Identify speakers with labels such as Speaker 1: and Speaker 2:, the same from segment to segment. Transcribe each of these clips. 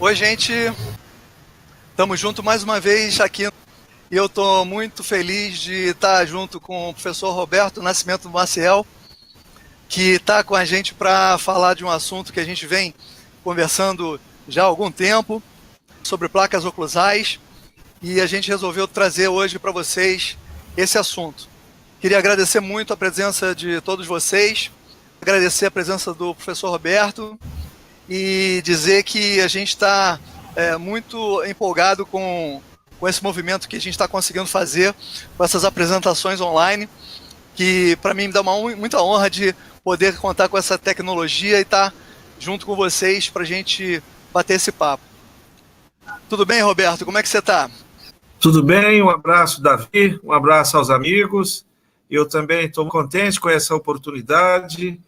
Speaker 1: Oi, gente. Estamos juntos mais uma vez aqui. E eu estou muito feliz de estar junto com o professor Roberto Nascimento Maciel, que está com a gente para falar de um assunto que a gente vem conversando já há algum tempo, sobre placas oclusais, e a gente resolveu trazer hoje para vocês esse assunto. Queria agradecer muito a presença de todos vocês, agradecer a presença do professor Roberto e dizer que a gente está muito empolgado com esse movimento que a gente está conseguindo fazer com essas apresentações online, que para mim me dá muita honra de poder contar com essa tecnologia e estar junto com vocês para a gente bater esse papo. Tudo bem, Roberto? Como é que você está?
Speaker 2: Tudo bem, um abraço, Davi, um abraço aos amigos. Eu também estou contente com essa oportunidade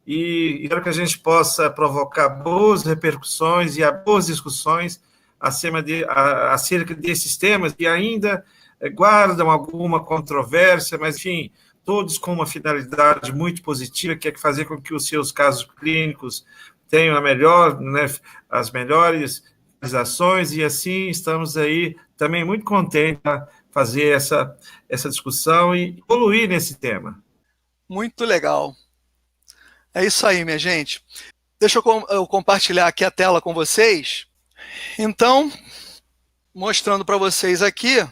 Speaker 2: e espero que a gente possa provocar boas repercussões e boas discussões acerca desses temas que ainda guardam alguma controvérsia, mas, enfim, todos com uma finalidade muito positiva, que é fazer com que os seus casos clínicos tenham as melhores realizações, e assim estamos aí também muito contentes de fazer essa discussão e evoluir nesse tema.
Speaker 1: Muito legal. É isso aí, minha gente. Deixa eu compartilhar aqui a tela com vocês. Então, mostrando para vocês aqui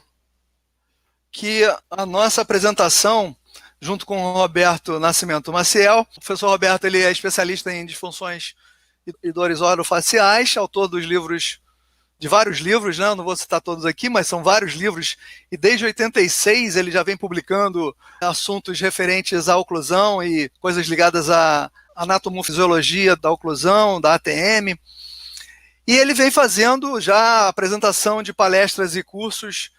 Speaker 1: que a nossa apresentação, junto com o Roberto Nascimento Maciel, o professor Roberto ele é especialista em disfunções e dores orofaciais, autor de vários livros, né? Não vou citar todos aqui, mas são vários livros, e desde 86 ele já vem publicando assuntos referentes à oclusão e coisas ligadas à anatomofisiologia da oclusão, da ATM, e ele vem fazendo já apresentação de palestras e cursos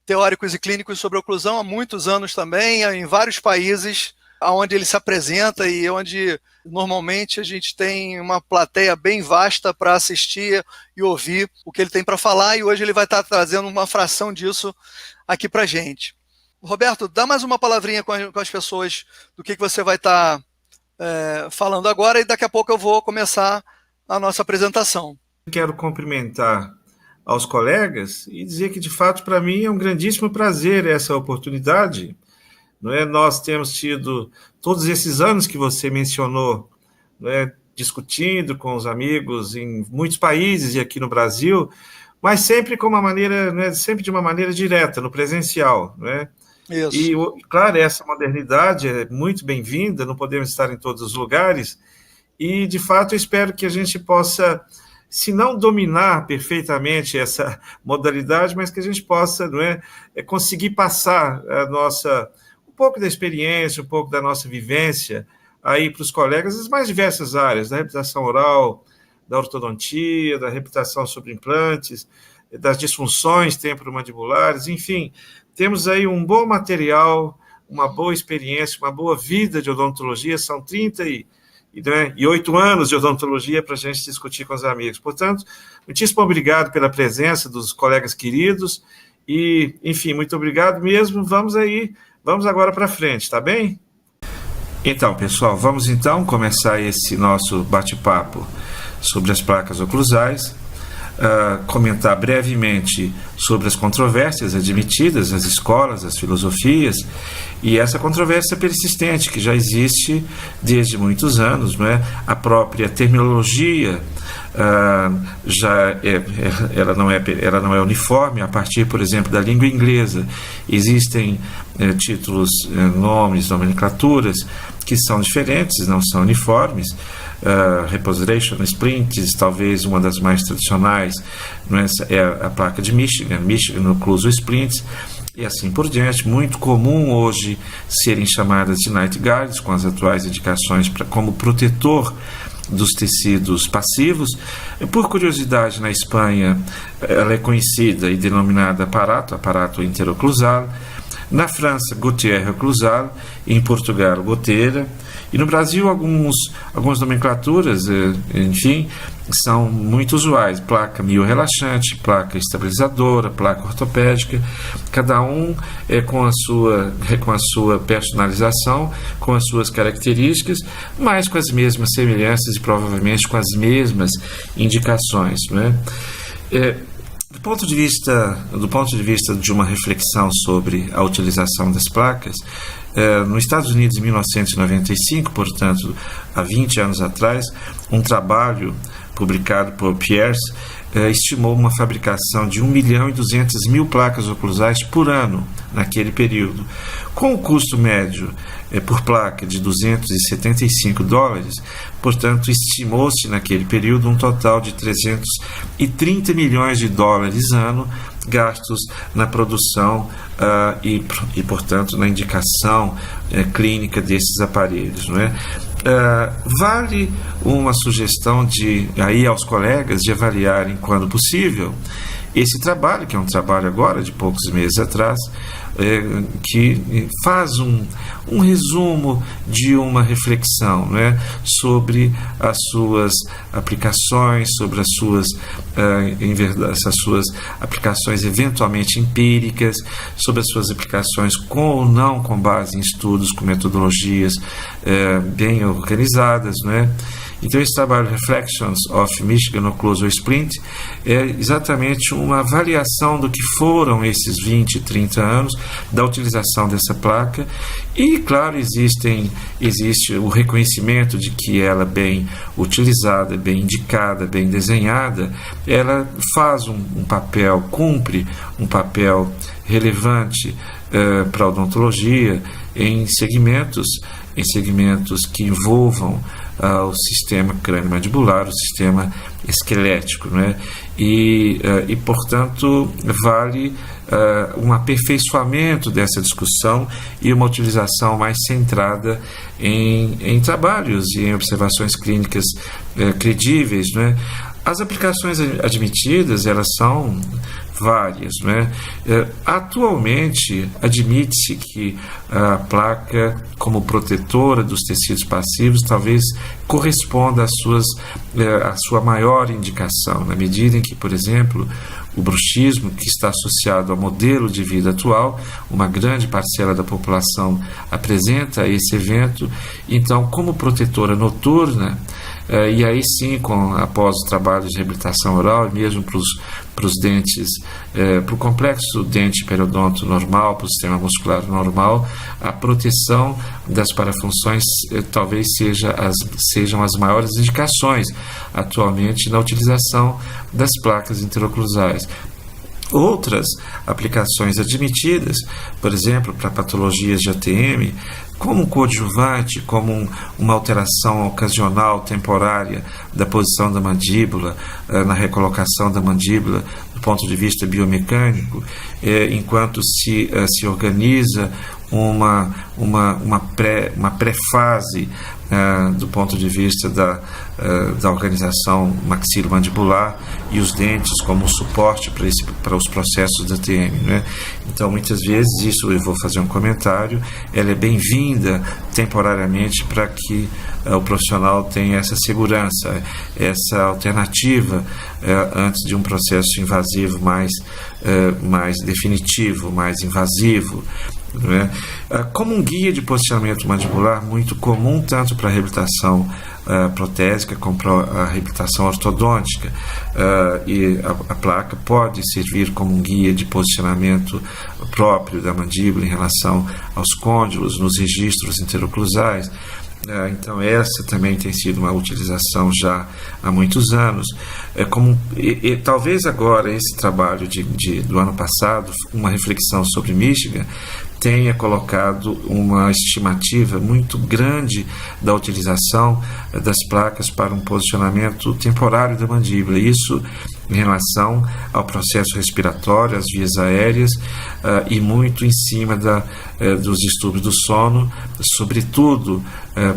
Speaker 1: teóricos e clínicos sobre oclusão há muitos anos também, em vários países onde ele se apresenta e onde normalmente a gente tem uma plateia bem vasta para assistir e ouvir o que ele tem para falar, e hoje ele vai estar trazendo uma fração disso aqui para a gente. Roberto, dá mais uma palavrinha com as pessoas do que você vai estar falando agora, e daqui a pouco eu vou começar a nossa apresentação.
Speaker 2: Quero cumprimentar aos colegas e dizer que, de fato, para mim é um grandíssimo prazer essa oportunidade. Não é? Nós temos tido todos esses anos que você mencionou, não é? Discutindo com os amigos em muitos países e aqui no Brasil, mas sempre com uma maneira, não é? Sempre de uma maneira direta, no presencial. Não é?
Speaker 1: Isso.
Speaker 2: E, claro, essa modernidade é muito bem-vinda, não podemos estar em todos os lugares, e, de fato, eu espero que a gente possa, se não dominar perfeitamente essa modalidade, mas que a gente possa, não é, conseguir passar um pouco da experiência, um pouco da nossa vivência aí para os colegas das mais diversas áreas, da reabilitação oral, da ortodontia, da reabilitação sobre implantes, das disfunções temporomandibulares, enfim, temos aí um bom material, uma boa experiência, uma boa vida de odontologia, são 38 anos de odontologia para a gente discutir com os amigos. Portanto, muitíssimo obrigado pela presença dos colegas queridos e, enfim, muito obrigado mesmo. Vamos agora para frente, tá bem? Então, pessoal, vamos então começar esse nosso bate-papo sobre as placas oclusais, comentar brevemente sobre as controvérsias admitidas nas escolas, as filosofias, e essa controvérsia persistente que já existe desde muitos anos, não é? A própria terminologia ela não é uniforme a partir, por exemplo, da língua inglesa. Existem títulos, nomes, nomenclaturas que são diferentes, não são uniformes. Reposition Splints, talvez uma das mais tradicionais, não é a placa de Michigan Occlusal Splints, e assim por diante. Muito comum hoje serem chamadas de Night Guards, com as atuais indicações como protetor dos tecidos passivos. Por curiosidade, na Espanha ela é conhecida e denominada aparato interoclusal. Na França, Gouttière Occlusal. Em Portugal, Goteira. E no Brasil, algumas nomenclaturas, enfim, são muito usuais: placa miorrelaxante, placa estabilizadora, placa ortopédica, cada um com a sua personalização, com as suas características, mas com as mesmas semelhanças e provavelmente com as mesmas indicações, né? Do ponto de vista de uma reflexão sobre a utilização das placas, nos Estados Unidos, em 1995, portanto, há 20 anos atrás, um trabalho publicado por Pierce estimou uma fabricação de 1.200.000 placas oclusais por ano naquele período. Com o custo médio por placa de $275, portanto, estimou-se naquele período um total de $330 milhões ano gastos na produção e, portanto, na indicação clínica desses aparelhos, não é? Vale uma sugestão aí aos colegas de avaliarem, quando possível, esse trabalho, que é um trabalho agora de poucos meses atrás, que faz um resumo de uma reflexão, né, sobre as suas aplicações, sobre essas suas aplicações eventualmente empíricas, sobre as suas aplicações com ou não com base em estudos, com metodologias bem organizadas, né? Então, esse trabalho Reflections of Michigan Occlusal Splint é exatamente uma avaliação do que foram esses 20, 30 anos da utilização dessa placa e, claro, existe o reconhecimento de que ela, bem utilizada, bem indicada, bem desenhada, ela faz cumpre um papel relevante para a odontologia em segmentos que envolvam o sistema crânio-mandibular, o sistema esquelético, né? E portanto, vale um aperfeiçoamento dessa discussão e uma utilização mais centrada em trabalhos e em observações clínicas credíveis, né? As aplicações admitidas, elas são várias, né? Atualmente, admite-se que a placa, como protetora dos tecidos passivos, talvez corresponda à sua maior indicação, na medida em que, por exemplo, o bruxismo, que está associado ao modelo de vida atual, uma grande parcela da população apresenta esse evento. Então, como protetora noturna, e aí sim, após o trabalho de reabilitação oral, e mesmo para os dentes, para o complexo dente periodonto normal, para o sistema muscular normal, a proteção das parafunções talvez sejam as maiores indicações atualmente na utilização das placas interoclusais. Outras aplicações admitidas, por exemplo, para patologias de ATM, como um coadjuvante, como uma alteração ocasional, temporária da posição da mandíbula, na recolocação da mandíbula do ponto de vista biomecânico, enquanto se organiza uma pré-fase do ponto de vista da organização maxilomandibular e os dentes como um suporte para os processos da TM, né? Então, muitas vezes, isso eu vou fazer um comentário, ela é bem-vinda temporariamente para que o profissional tenha essa segurança, essa alternativa antes de um processo invasivo mais definitivo, mais invasivo, né? Como um guia de posicionamento mandibular muito comum tanto para a reabilitação protésica como para a reabilitação ortodôntica, e a placa pode servir como um guia de posicionamento próprio da mandíbula em relação aos côndilos, nos registros interoclusais. Então, essa também tem sido uma utilização já há muitos anos. Talvez agora esse trabalho do ano passado, uma reflexão sobre Michigan, tenha colocado uma estimativa muito grande da utilização das placas para um posicionamento temporário da mandíbula. Isso em relação ao processo respiratório, às vias aéreas, e muito em cima dos distúrbios do sono, sobretudo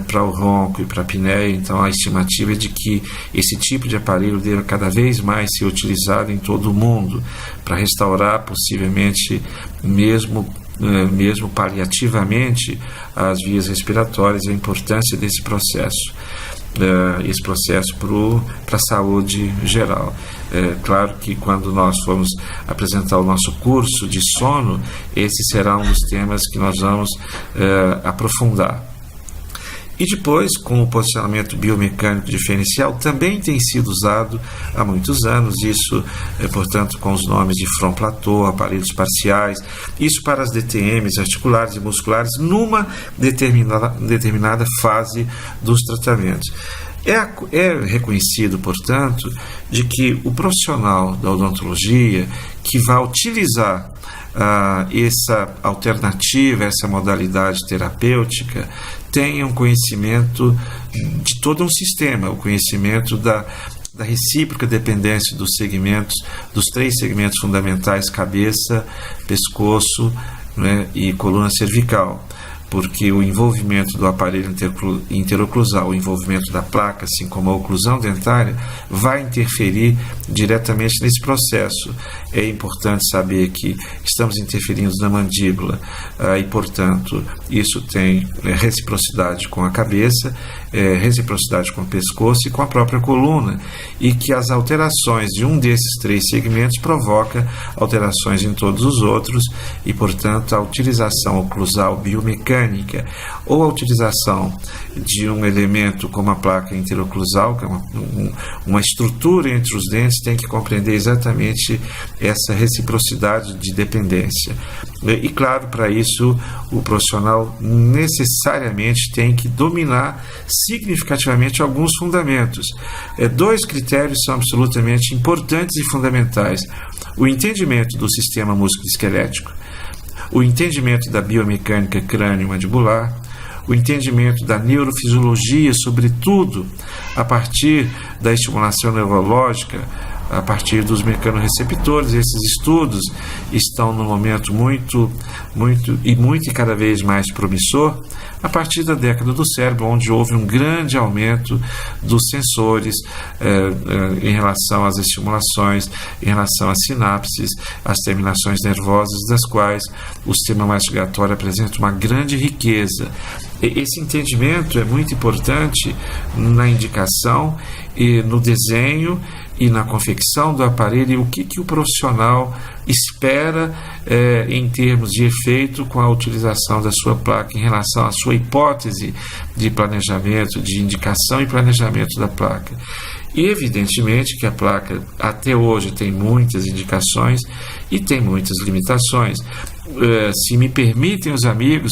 Speaker 2: para o ronco e para a apneia. Então, a estimativa é de que esse tipo de aparelho deva cada vez mais ser utilizado em todo o mundo para restaurar, possivelmente mesmo mesmo paliativamente as vias respiratórias, a importância desse processo. Esse processo para a saúde geral. Claro que quando nós formos apresentar o nosso curso de sono, esse será um dos temas que nós vamos aprofundar. E depois, com o posicionamento biomecânico diferencial, também tem sido usado há muitos anos, isso, portanto, com os nomes de front plateau, aparelhos parciais, isso para as DTMs articulares e musculares, numa determinada fase dos tratamentos. É reconhecido, portanto, de que o profissional da odontologia que vai utilizar essa alternativa, essa modalidade terapêutica, tenha um conhecimento de todo um sistema, o conhecimento da recíproca dependência dos segmentos, dos 3 segmentos fundamentais: cabeça, pescoço, né, e coluna cervical. Porque o envolvimento do aparelho interoclusal, o envolvimento da placa, assim como a oclusão dentária, vai interferir diretamente nesse processo. É importante saber que estamos interferindo na mandíbula e, portanto, isso tem reciprocidade com a cabeça, reciprocidade com o pescoço e com a própria coluna, e que as alterações de um desses 3 segmentos provoca alterações em todos os outros e, portanto, a utilização oclusal biomecânica ou a utilização de um elemento como a placa interoclusal, que é uma estrutura entre os dentes, tem que compreender exatamente essa reciprocidade de dependência. E, claro, para isso, o profissional necessariamente tem que dominar significativamente alguns fundamentos. 2 critérios são absolutamente importantes e fundamentais: o entendimento do sistema músculo-esquelético, o entendimento da biomecânica crânio-mandibular, o entendimento da neurofisiologia, sobretudo a partir da estimulação neurológica, a partir dos mecanorreceptores. Esses estudos estão num momento muito e cada vez mais promissor, a partir da década do cérebro, onde houve um grande aumento dos sensores em relação às estimulações, em relação às sinapses, às terminações nervosas, das quais o sistema mastigatório apresenta uma grande riqueza. Esse entendimento é muito importante na indicação e no desenho e na confecção do aparelho, e o que o profissional espera em termos de efeito com a utilização da sua placa em relação à sua hipótese de planejamento, de indicação e planejamento da placa. E evidentemente que a placa até hoje tem muitas indicações e tem muitas limitações. Se me permitem os amigos,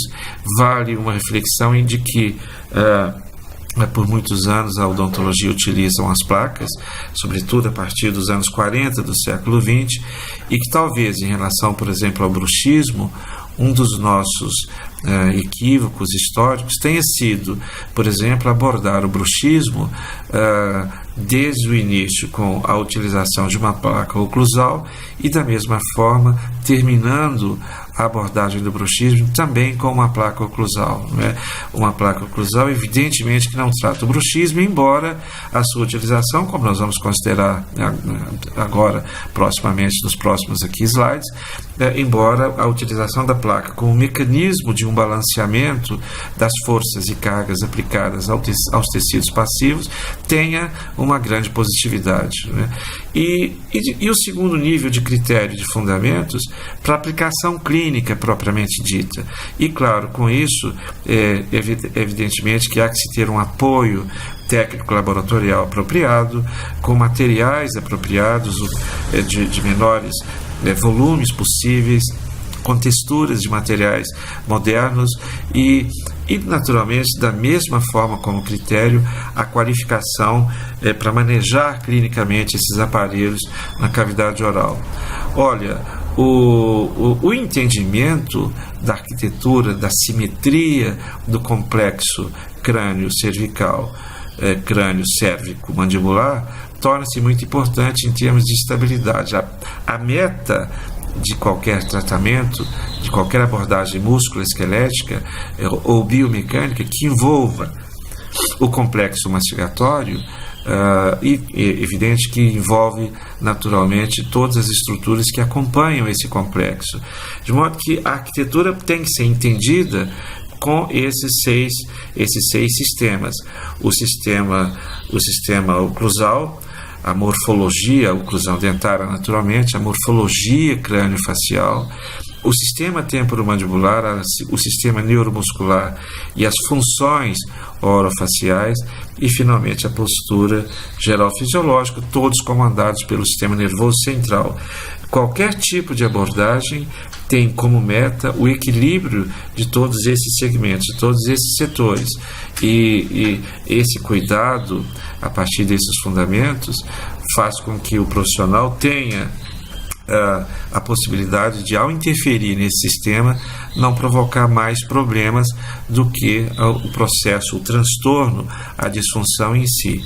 Speaker 2: vale uma reflexão em de que por muitos anos a odontologia utilizam as placas, sobretudo a partir dos anos 40 do século XX, e que talvez em relação, por exemplo, ao bruxismo, um dos nossos equívocos históricos tenha sido, por exemplo, abordar o bruxismo desde o início com a utilização de uma placa oclusal e, da mesma forma, terminando a abordagem do bruxismo também com uma placa oclusal. Né? Uma placa oclusal, evidentemente, que não trata o bruxismo, embora a sua utilização, como nós vamos considerar agora, proximamente, nos próximos aqui slides, embora a utilização da placa como mecanismo de um balanceamento das forças e cargas aplicadas aos tecidos passivos tenha uma grande positividade. Né? E o segundo nível de critério de fundamentos para aplicação clínica propriamente dita. E, claro, com isso, evidentemente que há que se ter um apoio técnico laboratorial apropriado, com materiais apropriados de menores volumes possíveis, com texturas de materiais modernos e naturalmente, da mesma forma como critério, a qualificação para manejar clinicamente esses aparelhos na cavidade oral. Olha, o entendimento da arquitetura, da simetria do complexo crânio-cervical, crânio-cérvico-mandibular, torna-se muito importante em termos de estabilidade. A meta de qualquer tratamento, de qualquer abordagem músculo-esquelética ou biomecânica que envolva o complexo mastigatório, e evidente que envolve naturalmente todas as estruturas que acompanham esse complexo. De modo que a arquitetura tem que ser entendida com esses seis sistemas. O sistema oclusal, a morfologia, a oclusão dentária naturalmente, a morfologia crânio-facial, o sistema temporomandibular, o sistema neuromuscular e as funções orofaciais e, finalmente, a postura geral fisiológica, todos comandados pelo sistema nervoso central. Qualquer tipo de abordagem tem como meta o equilíbrio de todos esses segmentos, de todos esses setores. E esse cuidado, a partir desses fundamentos, faz com que o profissional tenha a possibilidade de, ao interferir nesse sistema, não provocar mais problemas do que o processo, o transtorno, a disfunção em si.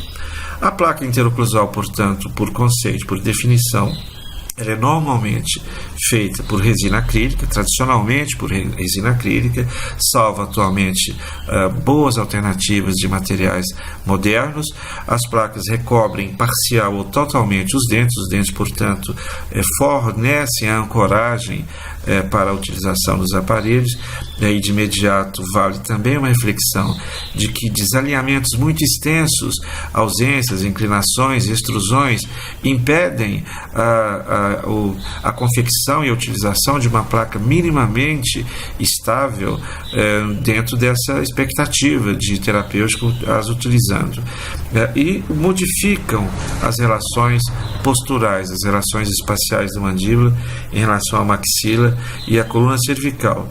Speaker 2: A placa interoclusal, portanto, por conceito, por definição, ela é normalmente feita por resina acrílica, tradicionalmente por resina acrílica, salvo atualmente boas alternativas de materiais modernos. As placas recobrem parcial ou totalmente os dentes, portanto, fornecem a ancoragem para a utilização dos aparelhos. E de imediato vale também uma reflexão de que desalinhamentos muito extensos, ausências, inclinações, extrusões impedem a confecção e a utilização de uma placa minimamente estável dentro dessa expectativa de terapêutico as utilizando, e modificam as relações posturais, as relações espaciais da mandíbula em relação à maxila e à coluna cervical,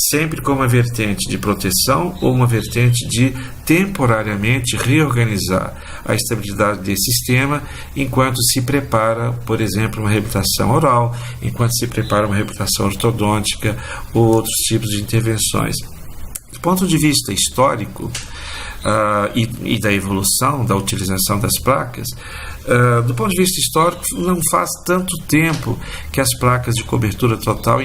Speaker 2: sempre com uma vertente de proteção ou uma vertente de temporariamente reorganizar a estabilidade desse sistema enquanto se prepara, por exemplo, uma reabilitação oral, enquanto se prepara uma reabilitação ortodôntica ou outros tipos de intervenções. Do ponto de vista histórico e da evolução da utilização das placas, do ponto de vista histórico, não faz tanto tempo que as placas de cobertura total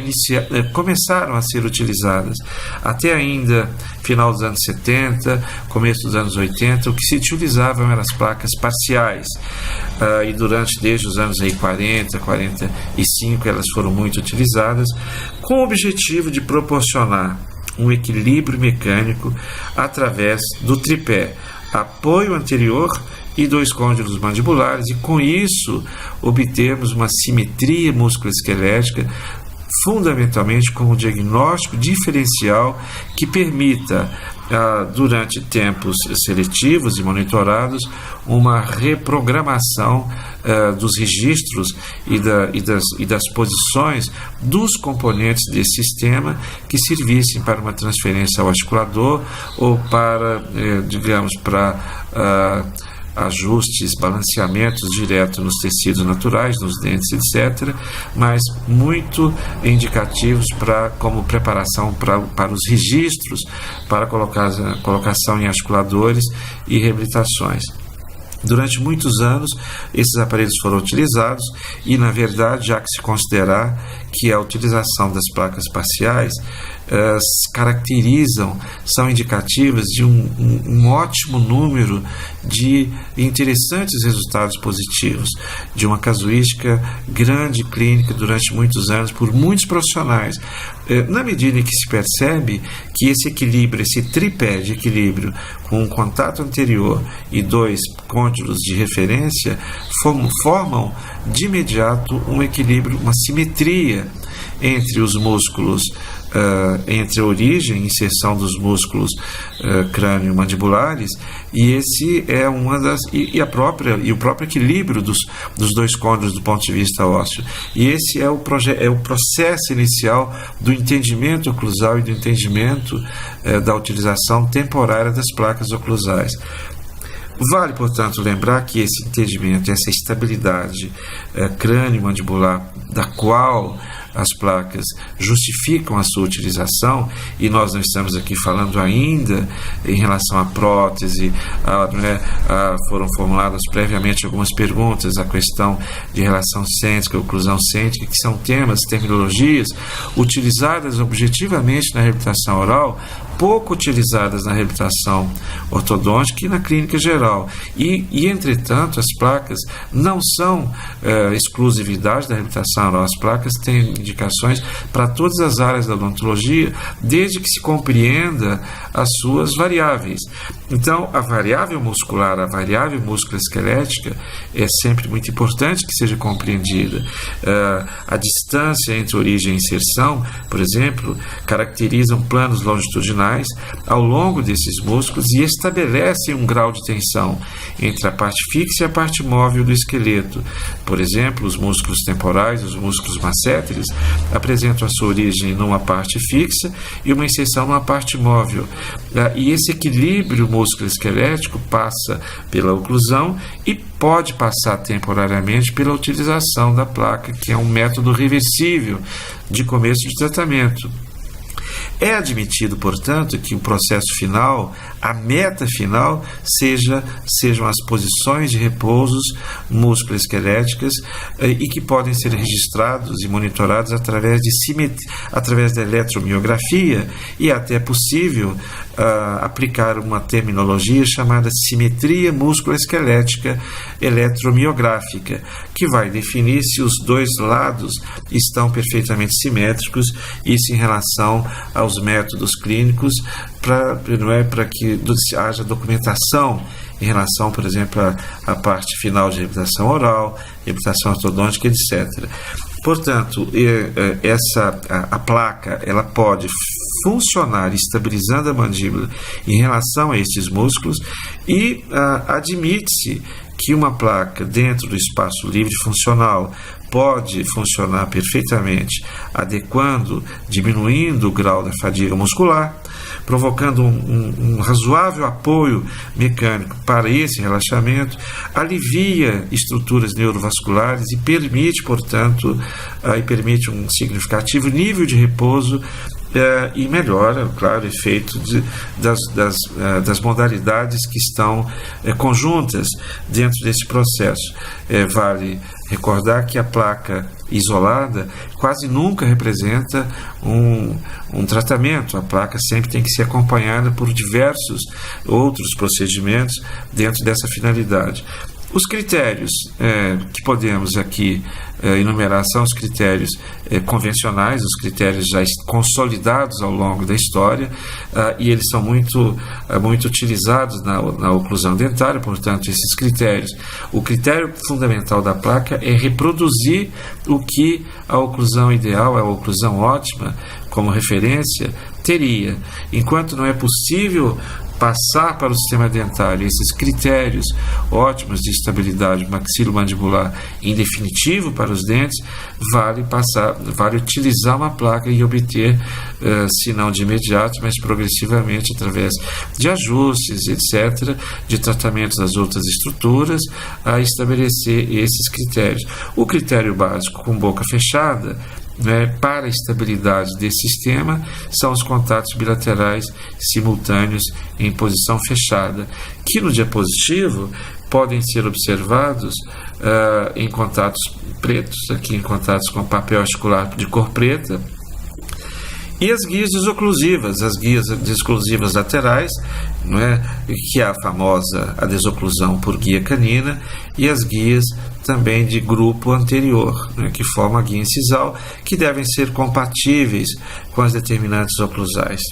Speaker 2: começaram a ser utilizadas. Até ainda final dos anos 70, começo dos anos 80, o que se utilizavam eram as placas parciais. E desde os anos 40, 45, elas foram muito utilizadas, com o objetivo de proporcionar um equilíbrio mecânico através do tripé, apoio anterior e 2 côndilos mandibulares, e com isso obtermos uma simetria musculoesquelética, fundamentalmente com um diagnóstico diferencial que permita, durante tempos seletivos e monitorados, uma reprogramação dos registros e das posições dos componentes desse sistema que servissem para uma transferência ao articulador ou para, para ajustes, balanceamentos diretos nos tecidos naturais, nos dentes, etc., mas muito indicativos como preparação para os registros, para colocação em articuladores e reabilitações. Durante muitos anos, esses aparelhos foram utilizados e, na verdade, há que se considerar que a utilização das placas parciais são indicativas de um ótimo número de interessantes resultados positivos, de uma casuística grande clínica durante muitos anos, por muitos profissionais, na medida em que se percebe que esse equilíbrio, esse tripé de equilíbrio com um contato anterior e 2 côndilos de referência formam de imediato um equilíbrio, uma simetria entre os músculos, entre a origem e inserção dos músculos crânio-mandibulares, e esse é uma das e o próprio equilíbrio dos 2 côndilos do ponto de vista ósseo. E esse é o processo inicial do entendimento oclusal e do entendimento da utilização temporária das placas oclusais. Vale, portanto, lembrar que esse entendimento, essa estabilidade crânio-mandibular, da qual as placas justificam a sua utilização, e nós não estamos aqui falando ainda em relação à prótese, foram formuladas previamente algumas perguntas, a questão de relação cêntrica, oclusão cêntrica, que são temas, terminologias utilizadas objetivamente na reabilitação oral, pouco utilizadas na reabilitação ortodôntica e na clínica geral. E entretanto, as placas não são exclusividade da reabilitação oral. As placas têm indicações para todas as áreas da odontologia, desde que se compreenda as suas variáveis. Então, a variável muscular, a variável musculoesquelética é sempre muito importante que seja compreendida. A distância entre origem e inserção, por exemplo, caracterizam planos longitudinais ao longo desses músculos e estabelecem um grau de tensão entre a parte fixa e a parte móvel do esqueleto. Por exemplo, os músculos temporais, os músculos masséteres, apresentam a sua origem numa parte fixa e uma inserção numa parte móvel. E esse equilíbrio musculoesquelético passa pela oclusão e pode passar temporariamente pela utilização da placa, que é um método reversível de começo de tratamento. É admitido, portanto, que o processo final, a meta final, sejam as posições de repousos musculoesqueléticas e que podem ser registrados e monitorados através da eletromiografia, e até possível aplicar uma terminologia chamada simetria musculoesquelética eletromiográfica, que vai definir se os dois lados estão perfeitamente simétricos, isso em relação aos métodos clínicos, para que haja documentação em relação, por exemplo, à parte final de reabilitação oral, reabilitação ortodôntica, etc. Portanto, a placa ela pode funcionar estabilizando a mandíbula em relação a estes músculos, e admite-se que uma placa dentro do espaço livre funcional pode funcionar perfeitamente, adequando, diminuindo o grau da fadiga muscular, provocando um razoável apoio mecânico para esse relaxamento, alivia estruturas neurovasculares e permite, portanto, um significativo nível de repouso e melhora, claro, o efeito das modalidades que estão conjuntas dentro desse processo. Vale recordar que a placa isolada quase nunca representa um tratamento. A placa sempre tem que ser acompanhada por diversos outros procedimentos dentro dessa finalidade. Os critérios que podemos aqui enumerar são os critérios convencionais, os critérios já consolidados ao longo da história, e eles são muito utilizados na oclusão dentária. Portanto, esses critérios, o critério fundamental da placa é reproduzir o que a oclusão ideal, a oclusão ótima, como referência, teria. Enquanto não é possível passar para o sistema dentário esses critérios ótimos de estabilidade maxilomandibular em definitivo para os dentes, vale utilizar uma placa e obter, se não de imediato, mas progressivamente, através de ajustes, etc., de tratamentos das outras estruturas, a estabelecer esses critérios. O critério básico com boca fechada, para a estabilidade desse sistema, são os contatos bilaterais simultâneos em posição fechada, que no diapositivo podem ser observados em contatos pretos, aqui em contatos com papel articular de cor preta, e as guias desoclusivas, as guias desoclusivas laterais, que é a famosa a desoclusão por guia canina, e as guias também de grupo anterior, que forma a guia incisal, que devem ser compatíveis com as determinantes oclusais,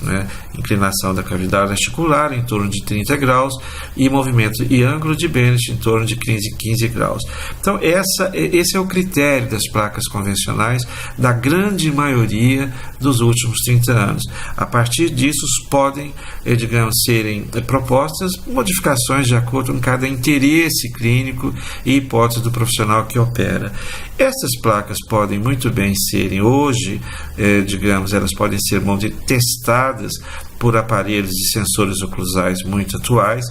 Speaker 2: inclinação da cavidade articular em torno de 30 graus e movimento e ângulo de Bennett em torno de 15 graus. Então, esse é o critério das placas convencionais da grande maioria dos últimos 30 anos. A partir disso, podem, serem propostas modificações de acordo com cada interesse clínico e hipótese do profissional que opera. Essas placas podem muito bem serem hoje, digamos, elas podem ser testadas por aparelhos de sensores oclusais muito atuais,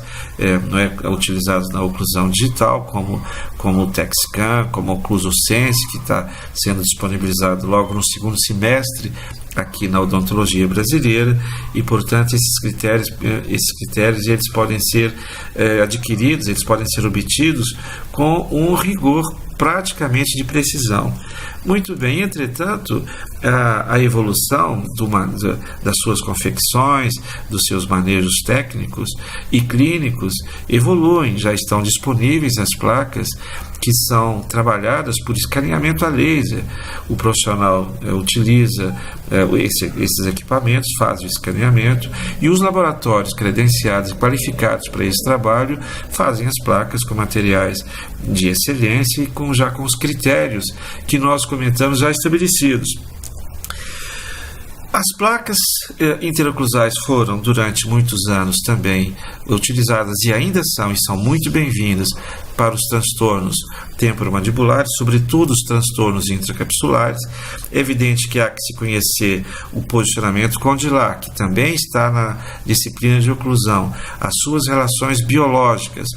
Speaker 2: não é, utilizados na oclusão digital, como o TechScan, como o OcclusoSense, que está sendo disponibilizado logo no segundo semestre aqui na odontologia brasileira, e portanto esses critérios eles podem ser adquiridos, eles podem ser obtidos com um rigor praticamente de precisão. Muito bem, entretanto, a evolução das suas confecções, dos seus manejos técnicos e clínicos evoluem, já estão disponíveis as placas que são trabalhadas por escaneamento a laser. O profissional utiliza esses equipamentos, faz o escaneamento, e os laboratórios credenciados e qualificados para esse trabalho fazem as placas com materiais de excelência e já com os critérios que nós comentamos já estabelecidos. As placas interoclusais foram, durante muitos anos também, utilizadas e ainda são muito bem-vindas para os transtornos temporomandibulares, sobretudo os transtornos intracapsulares. É evidente que há que se conhecer o posicionamento condilar, que também está na disciplina de oclusão, as suas relações biológicas,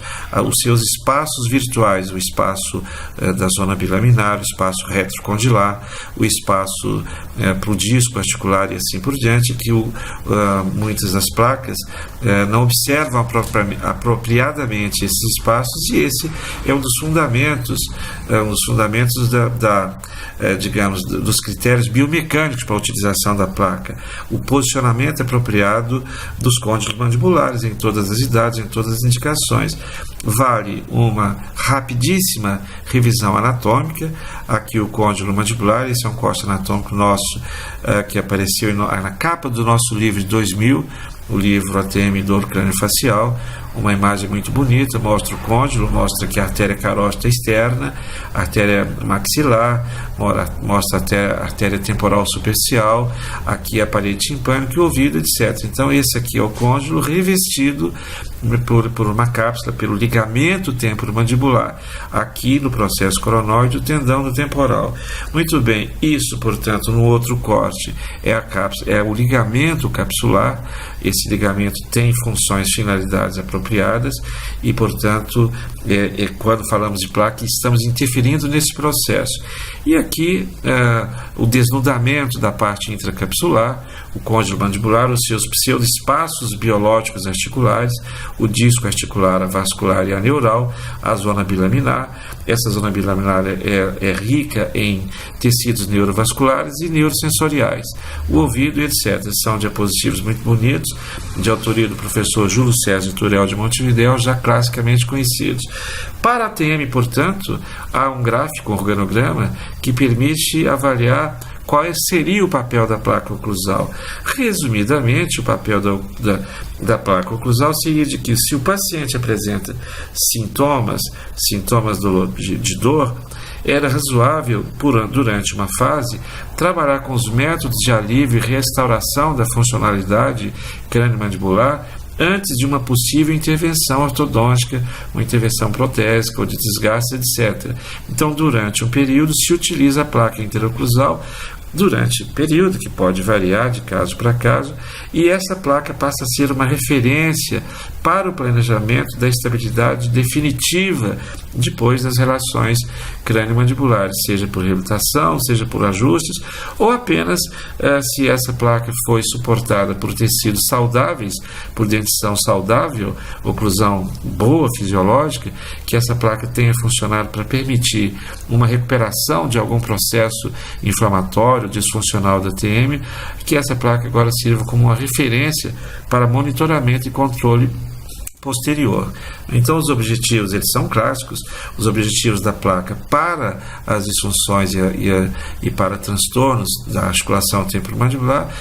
Speaker 2: os seus espaços virtuais, o espaço da zona bilaminar, o espaço retrocondilar, o espaço para o disco articular e assim por diante, que muitas das placas não observam apropriadamente esses espaços, e esse é um dos fundamentos, digamos, dos critérios biomecânicos para a utilização da placa, o posicionamento apropriado dos côndilos mandibulares em todas as idades, em todas as indicações. Vale uma rapidíssima revisão anatômica. Aqui o côndilo mandibular, esse é um corte anatômico nosso que apareceu na capa do nosso livro de 2000, o livro ATM Dor Crâniofacial. Uma imagem muito bonita, mostra o côndilo, mostra aqui a artéria carótida externa, a artéria maxilar, mostra até a artéria temporal superficial, aqui a parede timpânica e o ouvido, etc. Então esse aqui é o côndilo revestido por uma cápsula, pelo ligamento temporomandibular, aqui no processo coronoide, o tendão do temporal. Muito bem, isso, portanto, no outro corte é o ligamento capsular. Esse ligamento tem funções, finalidades apropriadas e, portanto, quando falamos de placa, estamos interferindo nesse processo. E aqui o desnudamento da parte intracapsular, o côndilo mandibular, os seus pseudoespaços biológicos articulares, o disco articular, a vascular e a neural, a zona bilaminar. Essa zona bilaminar é rica em tecidos neurovasculares e neurosensoriais, o ouvido, etc. São diapositivos muito bonitos, de autoria do professor Júlio César Turel de Montevidéu, já classicamente conhecidos. Para a TM, portanto, há um gráfico, um organograma, que permite avaliar qual seria o papel da placa oclusal. Resumidamente, o papel da placa oclusal seria de que, se o paciente apresenta sintomas de dor, era razoável, durante uma fase, trabalhar com os métodos de alívio e restauração da funcionalidade crânio-mandibular antes de uma possível intervenção ortodôntica, uma intervenção protésica ou de desgaste, etc. Então, durante um período, se utiliza a placa interoclusal, durante o período, que pode variar de caso para caso, e essa placa passa a ser uma referência para o planejamento da estabilidade definitiva depois das relações crânio-mandibulares, seja por reabilitação, seja por ajustes, ou apenas se essa placa foi suportada por tecidos saudáveis, por dentição saudável, oclusão boa, fisiológica, que essa placa tenha funcionado para permitir uma recuperação de algum processo inflamatório, disfuncional da TM, que essa placa agora sirva como uma referência para monitoramento e controle posterior. Então, os objetivos, eles são clássicos, os objetivos da placa para as disfunções e para transtornos da articulação temporomandibular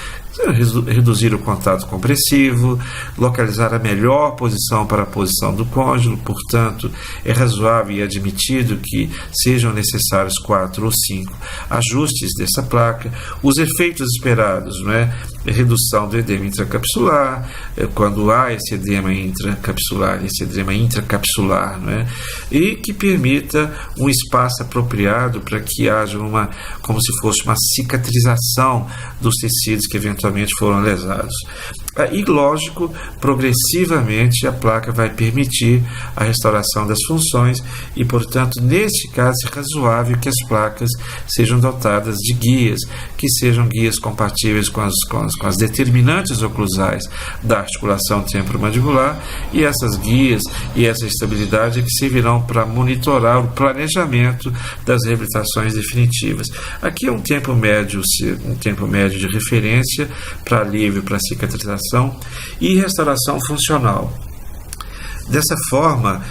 Speaker 2: reduzir o contato compressivo, localizar a melhor posição para a posição do cônjuge, portanto, é razoável e admitido que sejam necessários 4 ou 5 ajustes dessa placa. Os efeitos esperados, não é? Redução do edema intracapsular, quando há esse edema intracapsular, esse edema intracapsular, não é? E que permita um espaço apropriado para que haja como se fosse uma cicatrização dos tecidos que eventualmente foram lesados. E, lógico, progressivamente a placa vai permitir a restauração das funções e, portanto, neste caso é razoável que as placas sejam dotadas de guias, que sejam guias compatíveis com as determinantes oclusais da articulação temporomandibular, e essas guias e essa estabilidade é que servirão para monitorar o planejamento das reabilitações definitivas. Aqui é um tempo médio de referência para alívio, para cicatrização e restauração funcional. Dessa forma,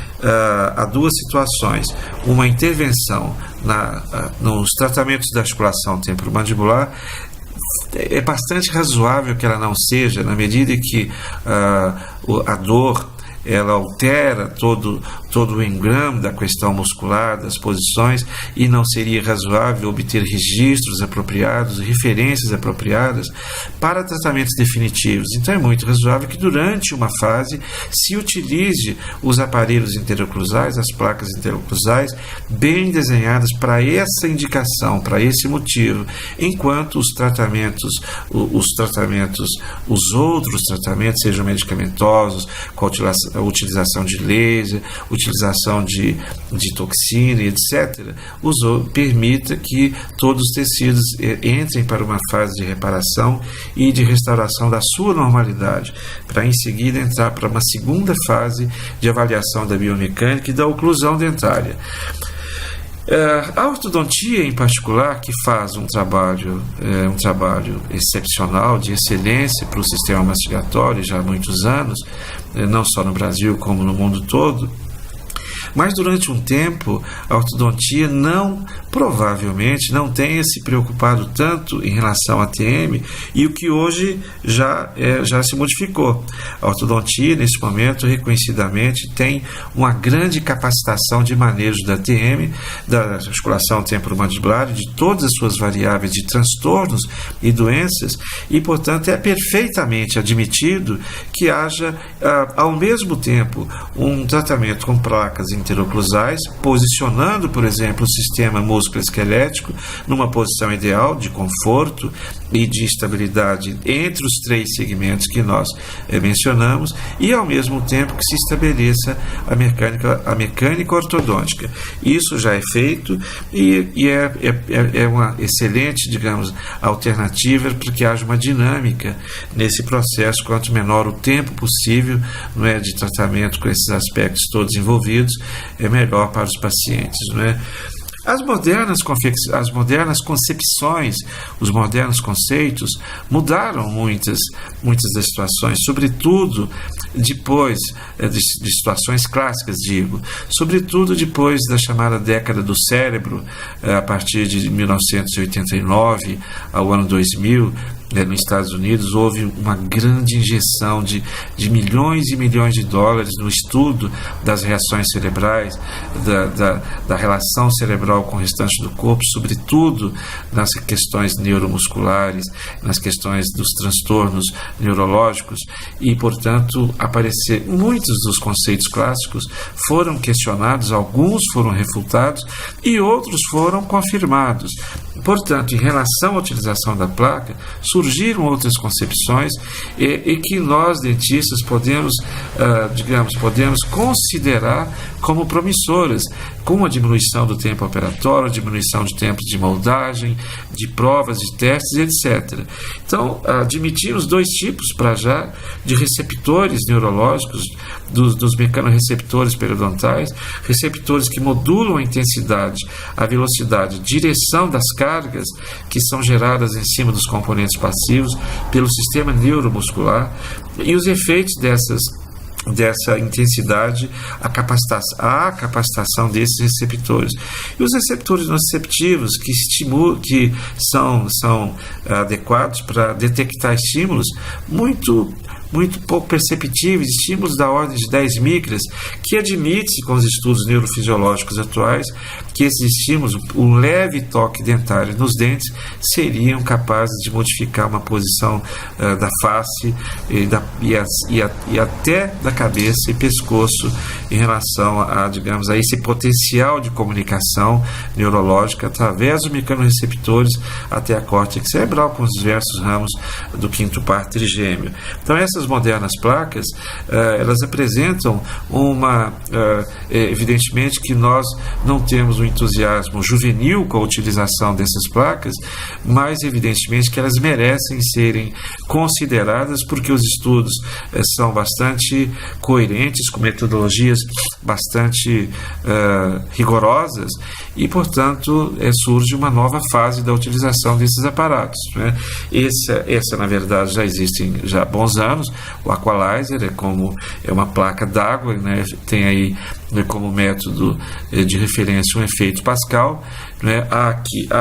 Speaker 2: há duas situações: uma intervenção nos tratamentos da articulação temporomandibular. É bastante razoável que ela não seja, na medida que a dor ela altera todo o engrama da questão muscular, das posições, e não seria razoável obter registros apropriados, referências apropriadas para tratamentos definitivos. Então é muito razoável que durante uma fase se utilize os aparelhos interoclusais, as placas interoclusais, bem desenhadas para essa indicação, para esse motivo, enquanto os outros tratamentos, sejam medicamentosos, com a utilização de laser, utilização de toxina, etc., permita que todos os tecidos entrem para uma fase de reparação e de restauração da sua normalidade, para em seguida entrar para uma segunda fase de avaliação da biomecânica e da oclusão dentária. A ortodontia, em particular, que faz um trabalho excepcional, de excelência para o sistema mastigatório já há muitos anos, não só no Brasil como no mundo todo, mas durante um tempo a ortodontia provavelmente não tenha se preocupado tanto em relação à TM, e o que hoje já se modificou. A ortodontia, nesse momento, reconhecidamente, tem uma grande capacitação de manejo da TM, da articulação temporomandibular, de todas as suas variáveis de transtornos e doenças, e, portanto, é perfeitamente admitido que haja, ao mesmo tempo, um tratamento com placas interoclusais, posicionando, por exemplo, o sistema musculoesquelético numa posição ideal de conforto e de estabilidade entre os 3 segmentos que nós mencionamos, e ao mesmo tempo que se estabeleça a mecânica ortodôntica. Isso já é feito e é uma excelente, digamos, alternativa para que haja uma dinâmica nesse processo. Quanto menor o tempo possível, não é, de tratamento com esses aspectos todos envolvidos, é melhor para os pacientes, não é? As modernas concepções, os modernos conceitos mudaram muitas das situações, sobretudo depois de situações clássicas, sobretudo depois da chamada década do cérebro, a partir de 1989 ao ano 2000, nos Estados Unidos, houve uma grande injeção de milhões e milhões de dólares no estudo das reações cerebrais, da relação cerebral com o restante do corpo, sobretudo nas questões neuromusculares, nas questões dos transtornos neurológicos, e, portanto, muitos dos conceitos clássicos foram questionados, alguns foram refutados e outros foram confirmados. Portanto, em relação à utilização da placa, surgiram outras concepções e que nós, dentistas, podemos considerar como promissoras, com a diminuição do tempo operatório, a diminuição de tempo de moldagem, de provas, de testes, etc. Então, admitimos 2 tipos para já de receptores neurológicos, dos mecanorreceptores periodontais, receptores que modulam a intensidade, a velocidade, a direção das cargas que são geradas em cima dos componentes passivos pelo sistema neuromuscular, e os efeitos dessa intensidade a capacitação desses receptores. E os receptores nociceptivos que são adequados para detectar estímulos muito pouco perceptíveis, estímulos da ordem de 10 micras, que admite-se com os estudos neurofisiológicos atuais que esses estímulos, um leve toque dentário nos dentes, seriam capazes de modificar uma posição da face e até da cabeça e pescoço em relação a, digamos, a esse potencial de comunicação neurológica através dos mecanorreceptores até a córtex cerebral com os diversos ramos do quinto par trigêmeo. Então, essas modernas placas, elas apresentam evidentemente que nós não temos um entusiasmo juvenil com a utilização dessas placas, mas evidentemente que elas merecem serem consideradas porque os estudos são bastante coerentes, com metodologias bastante rigorosas e, portanto, surge uma nova fase da utilização desses aparatos, né? Essa, na verdade, já existem há bons anos. O Aqualizer é uma placa d'água, né? Tem aí como método de referência um efeito Pascal, né? Há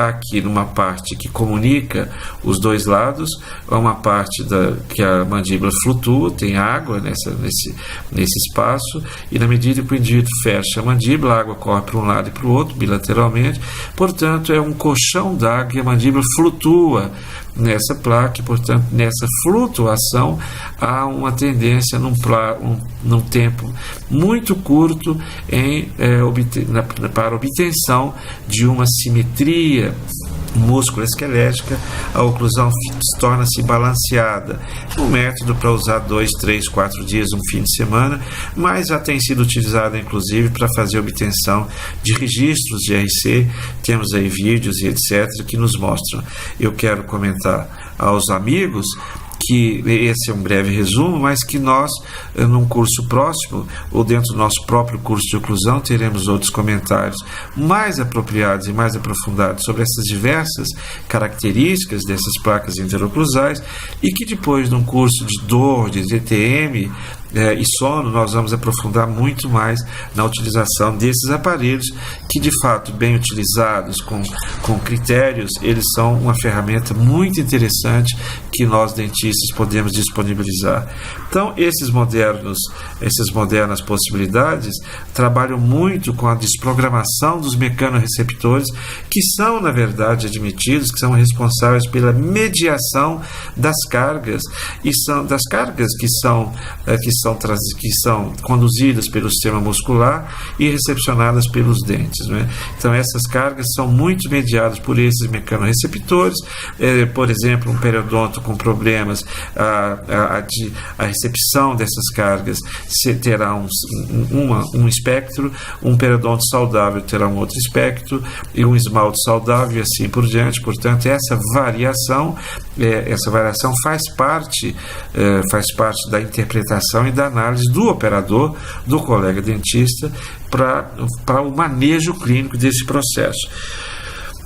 Speaker 2: aqui numa parte que comunica os dois lados, há uma parte que a mandíbula flutua, tem água nesse espaço, e na medida que o indivíduo fecha a mandíbula, a água corre para um lado e para o outro, bilateralmente, portanto é um colchão d'água e a mandíbula flutua nessa placa, e, portanto, nessa flutuação há uma tendência num tempo muito curto para a obtenção de uma simetria músculo-esquelética. A oclusão torna-se balanceada. Um método para usar 2, 3, 4 dias, um fim de semana, mas já tem sido utilizado inclusive para fazer obtenção de registros de RC. Temos aí vídeos e etc. que nos mostram. Eu quero comentar aos amigos que esse é um breve resumo, mas que nós, num curso próximo, ou dentro do nosso próprio curso de oclusão, teremos outros comentários mais apropriados e mais aprofundados sobre essas diversas características dessas placas interoclusais, e que depois, num curso de dor, de DTM e sono, nós vamos aprofundar muito mais na utilização desses aparelhos que, de fato, bem utilizados, com critérios, eles são uma ferramenta muito interessante que nós, dentistas, podemos disponibilizar. Então, essas modernas possibilidades trabalham muito com a desprogramação dos mecanorreceptores, que são, na verdade, admitidos, que são responsáveis pela mediação das cargas, e são das cargas que são conduzidas pelo sistema muscular e recepcionadas pelos dentes, né? Então, essas cargas são muito mediadas por esses mecanorreceptores. Por exemplo, um periodonto com problemas, a recepção dessas cargas terá um espectro, um periodonto saudável terá um outro espectro, e um esmalte saudável, e assim por diante. Portanto, essa variação faz parte da interpretação e da análise do operador, do colega dentista, para o manejo clínico desse processo.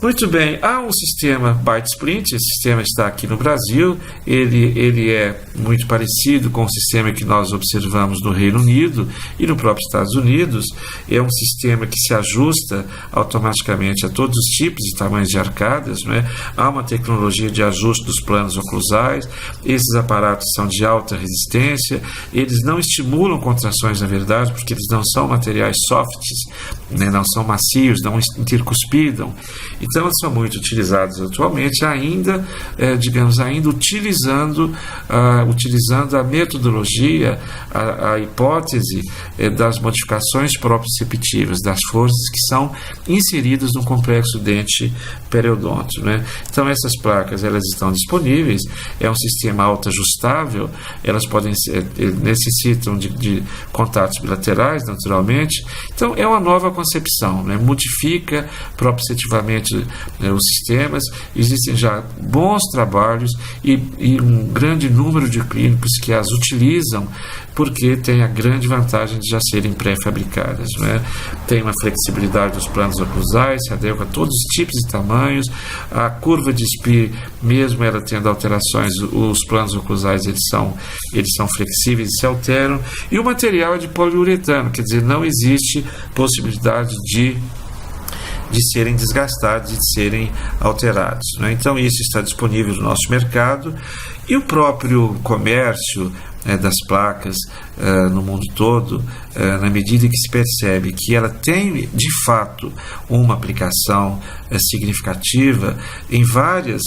Speaker 2: Muito bem, há um sistema Bite-Splint. Esse sistema está aqui no Brasil, ele é muito parecido com o sistema que nós observamos no Reino Unido e no próprio Estados Unidos. É um sistema que se ajusta automaticamente a todos os tipos e tamanhos de arcadas, né? Há uma tecnologia de ajuste dos planos oclusais. Esses aparatos são de alta resistência, eles não estimulam contrações, na verdade, porque eles não são materiais softs, né? Não são macios, não intercuspidam. Então, eles são muito utilizados atualmente, ainda utilizando a metodologia, a hipótese das modificações proprioceptivas, das forças que são inseridas no complexo dente-periodonto, né? Então, essas placas, elas estão disponíveis, é um sistema autoajustável, elas necessitam de contatos bilaterais, naturalmente. Então, é uma nova concepção, né? Modifica propositivamente, né, os sistemas. Existem já bons trabalhos e um grande número de clínicos que as utilizam, porque tem a grande vantagem de já serem pré-fabricadas, né? Tem uma flexibilidade dos planos oclusais, se adequa a todos os tipos e tamanhos. A curva de SPI, mesmo ela tendo alterações, os planos oclusais eles são flexíveis e se alteram. E o material é de poliuretano, quer dizer, não existe possibilidade de serem desgastados, de serem alterados, né? Então isso está disponível no nosso mercado, e o próprio comércio das placas no mundo todo, na medida que se percebe que ela tem de fato uma aplicação significativa em várias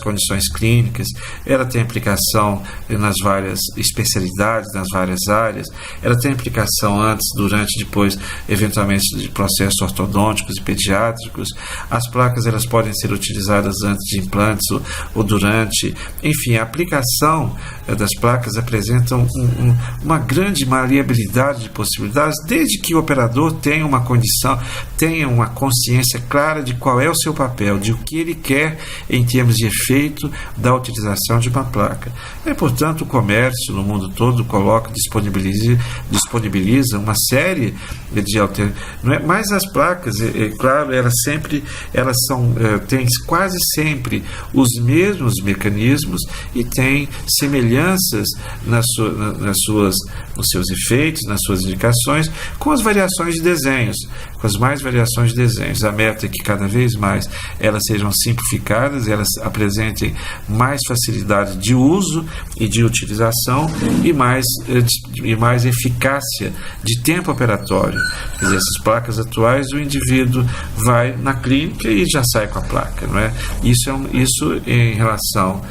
Speaker 2: condições clínicas, ela tem aplicação nas várias especialidades, nas várias áreas, ela tem aplicação antes, durante, depois, eventualmente de processos ortodônticos e pediátricos. As placas elas podem ser utilizadas antes de implantes ou durante, enfim, a aplicação das placas apresentam uma grande maleabilidade de possibilidades, desde que o operador tenha uma condição, tenha uma consciência clara de qual é o seu papel, de o que ele quer em termos de efeito da utilização de uma placa. E, portanto, o comércio no mundo todo disponibiliza uma série de alternativas, mas as placas, claro, têm quase sempre os mesmos mecanismos e têm semelhanças nos seus efeitos, nas suas indicações, com as variações de desenhos, com as mais variações de desenhos. A meta é que cada vez mais elas sejam simplificadas, elas apresentem mais facilidade de uso e de utilização e mais eficácia de tempo operatório. Quer dizer, essas placas atuais, o indivíduo vai na clínica e já sai com a placa, não é? Isso em relação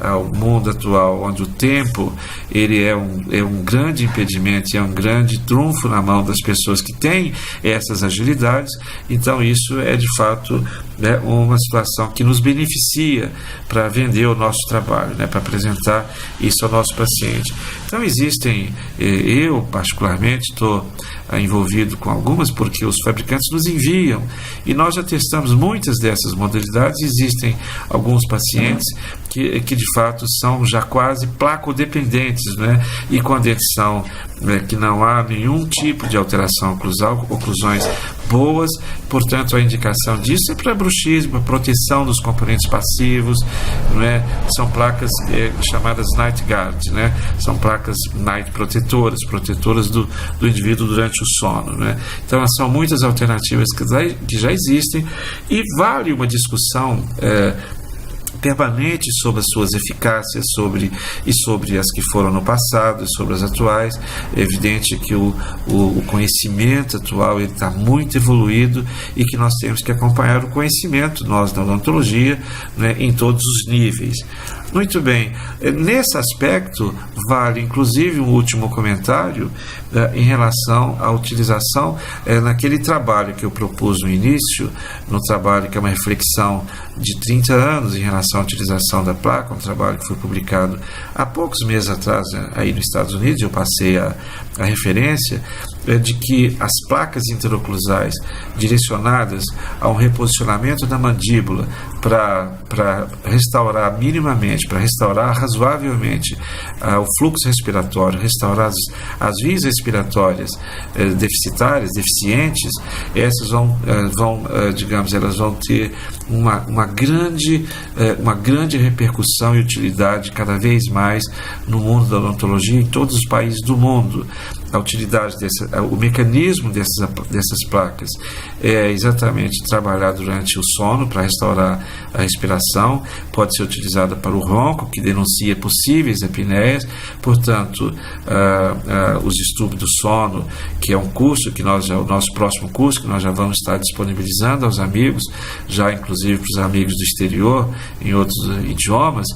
Speaker 2: ao mundo atual, onde o tempo ele é um grande impedimento e é um grande trunfo na mão das pessoas que têm essas agilidades. Então isso é de fato, né, uma situação que nos beneficia para vender o nosso trabalho, né, para apresentar isso ao nosso paciente. Então existem, eu particularmente estou envolvido com algumas, porque os fabricantes nos enviam e nós já testamos muitas dessas modalidades. Existem alguns pacientes que de fato são já quase placodependentes, né? E com a dentição que não há nenhum tipo de alteração oclusal, oclusões boas, portanto a indicação disso é para bruxismo, para proteção dos componentes passivos, não é? São placas chamadas night guard, né? São placas night protetoras do indivíduo durante o sono, né? Então são muitas alternativas que já existem, e vale uma discussão permanente sobre as suas eficácias, sobre as que foram no passado e sobre as atuais. É evidente que o conhecimento atual está muito evoluído e que nós temos que acompanhar o conhecimento, nós da odontologia, né, em todos os níveis. Muito bem, nesse aspecto vale inclusive um último comentário em relação à utilização naquele trabalho que eu propus no início, no trabalho que é uma reflexão de 30 anos em relação à utilização da placa, um trabalho que foi publicado há poucos meses atrás aí nos Estados Unidos. Eu passei a referência de que as placas interoclusais direcionadas a um reposicionamento da mandíbula para restaurar minimamente, para restaurar razoavelmente o fluxo respiratório, restaurar as vias respiratórias deficientes, essas elas vão ter uma grande repercussão e utilidade cada vez mais no mundo da odontologia, em todos os países do mundo. A utilidade o mecanismo dessas placas é exatamente trabalhar durante o sono para restaurar a respiração, pode ser utilizada para o ronco, que denuncia possíveis apneias. Portanto, os distúrbios do sono, que é um curso que o nosso próximo curso, que nós já vamos estar disponibilizando aos amigos, já inclusive para os amigos do exterior, em outros idiomas.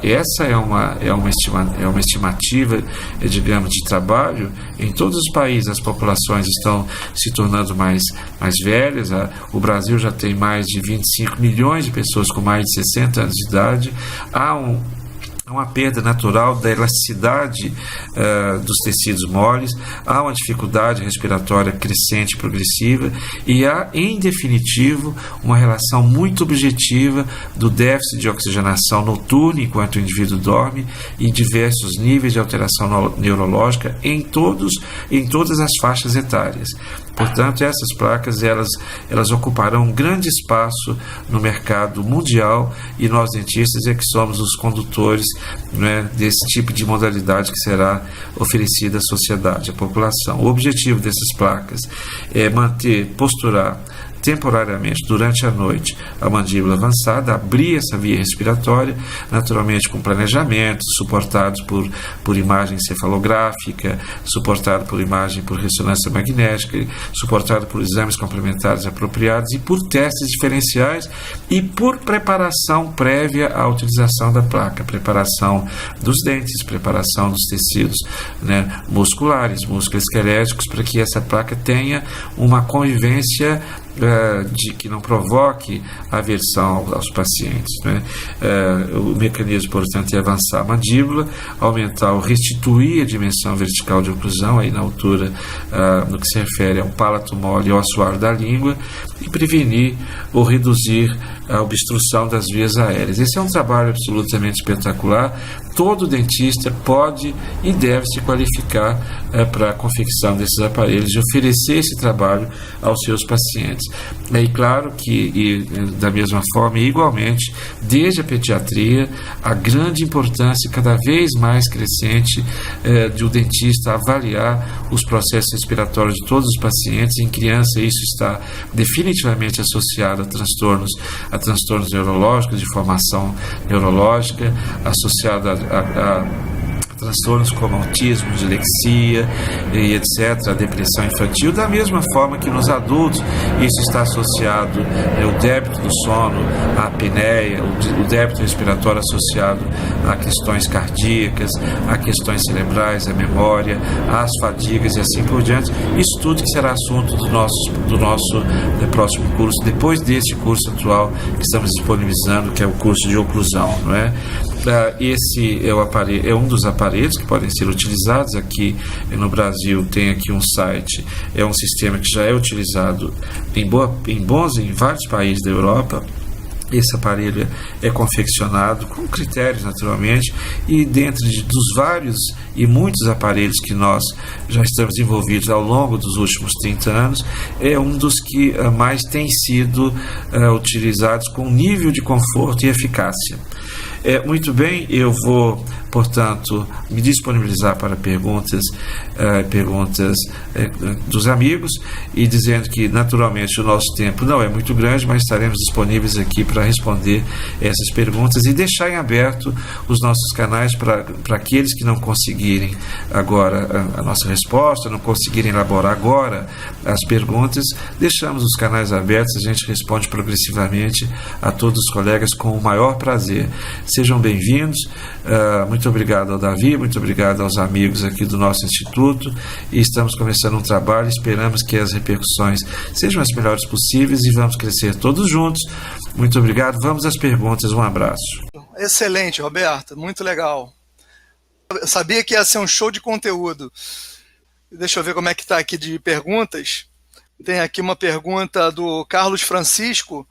Speaker 2: Essa é uma estimativa, digamos, de trabalho. Em todos os países as populações estão se tornando mais velhas. O Brasil já tem mais de 25 milhões de pessoas com mais de 60 anos de idade. Há há uma perda natural da elasticidade dos tecidos moles, há uma dificuldade respiratória crescente e progressiva e há, em definitivo, uma relação muito objetiva do déficit de oxigenação noturna enquanto o indivíduo dorme e diversos níveis de alteração neurológica em todas as faixas etárias. Portanto, essas placas elas ocuparão um grande espaço no mercado mundial e nós dentistas é que somos os condutores, né, desse tipo de modalidade que será oferecida à sociedade, à população. O objetivo dessas placas é posturar temporariamente durante a noite a mandíbula avançada, abrir essa via respiratória, naturalmente com planejamento, suportados por imagem cefalográfica, suportado por imagem por ressonância magnética, suportado por exames complementares apropriados e por testes diferenciais e por preparação prévia à utilização da placa, preparação dos dentes, preparação dos tecidos, né, musculares, musculoesqueléticos, para que essa placa tenha uma convivência de que não provoque aversão aos pacientes, né? O mecanismo, portanto, é avançar a mandíbula, aumentar ou restituir a dimensão vertical de oclusão, aí na altura, no que se refere ao palato mole e ao assoalho da língua, e prevenir ou reduzir a obstrução das vias aéreas. Esse é um trabalho absolutamente espetacular. Todo dentista pode e deve se qualificar para a confecção desses aparelhos e oferecer esse trabalho aos seus pacientes. E claro que, da mesma forma, igualmente, desde a pediatria, a grande importância cada vez mais crescente de o dentista avaliar os processos respiratórios de todos os pacientes. Em criança, isso está definitivamente associado a transtornos neurológicos, de formação neurológica, associado a transtornos como autismo, dislexia e etc., a depressão infantil, da mesma forma que nos adultos isso está associado o débito do sono, a apneia, o débito respiratório associado a questões cardíacas, a questões cerebrais, a memória, às fadigas e assim por diante. Isso tudo que será assunto do nosso próximo curso, depois desse curso atual que estamos disponibilizando, que é o curso de oclusão, não é? Esse é um dos aparelhos que podem ser utilizados aqui no Brasil. Tem aqui um site, é um sistema que já é utilizado em vários países da Europa. Esse aparelho é confeccionado com critérios, naturalmente, e dentro dos vários e muitos aparelhos que nós já estamos envolvidos ao longo dos últimos 30 anos, é um dos que mais tem sido utilizados com nível de conforto e eficácia. Muito bem, eu vou, portanto, me disponibilizar para perguntas dos amigos e dizendo que, naturalmente, o nosso tempo não é muito grande, mas estaremos disponíveis aqui para responder essas perguntas e deixar em aberto os nossos canais para aqueles que não conseguirem agora a nossa resposta, não conseguirem elaborar agora as perguntas, deixamos os canais abertos, a gente responde progressivamente a todos os colegas com o maior prazer. Sejam bem-vindos, muito obrigado ao Davi, muito obrigado aos amigos aqui do nosso Instituto, e estamos começando um trabalho, esperamos que as repercussões sejam as melhores possíveis e vamos crescer todos juntos. Muito obrigado, vamos às perguntas, um abraço.
Speaker 1: Excelente, Roberto, muito legal. Eu sabia que ia ser um show de conteúdo. Deixa eu ver como é que está aqui de perguntas. Tem aqui uma pergunta do Carlos Francisco.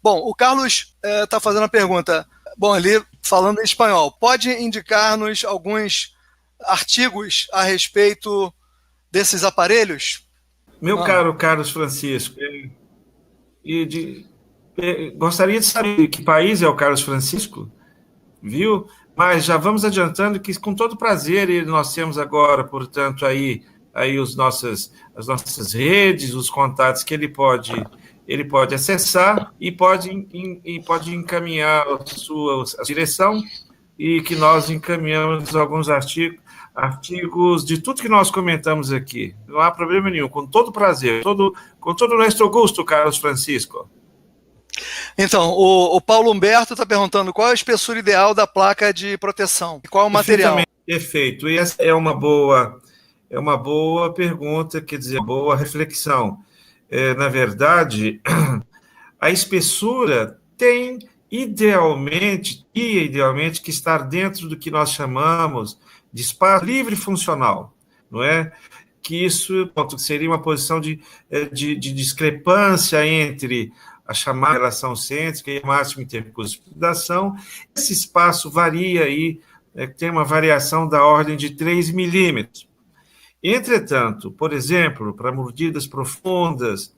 Speaker 1: Bom, o Carlos está fazendo a pergunta. Bom, ele falando em espanhol, pode indicar-nos alguns artigos a respeito desses aparelhos?
Speaker 2: Meu caro Carlos Francisco, gostaria de saber de que país é o Carlos Francisco, viu? Mas já vamos adiantando que com todo prazer nós temos agora, portanto, aí as nossas redes, os contatos que ele pode acessar e pode encaminhar a sua direção, e que nós encaminhamos alguns artigos de tudo que nós comentamos aqui. Não há problema nenhum, com todo prazer, com todo o nosso gosto, Carlos Francisco.
Speaker 1: Então, o Paulo Humberto está perguntando qual é a espessura ideal da placa de proteção e qual é o material.
Speaker 2: Perfeito, e essa é uma boa pergunta, quer dizer, boa reflexão. Na verdade, a espessura tem idealmente que estar dentro do que nós chamamos de espaço livre funcional, não é? Que isso seria uma posição de discrepância entre a chamada relação cêntrica e a máxima intercuspidação. Esse espaço varia aí, tem uma variação da ordem de 3 milímetros. Entretanto, por exemplo, para mordidas profundas,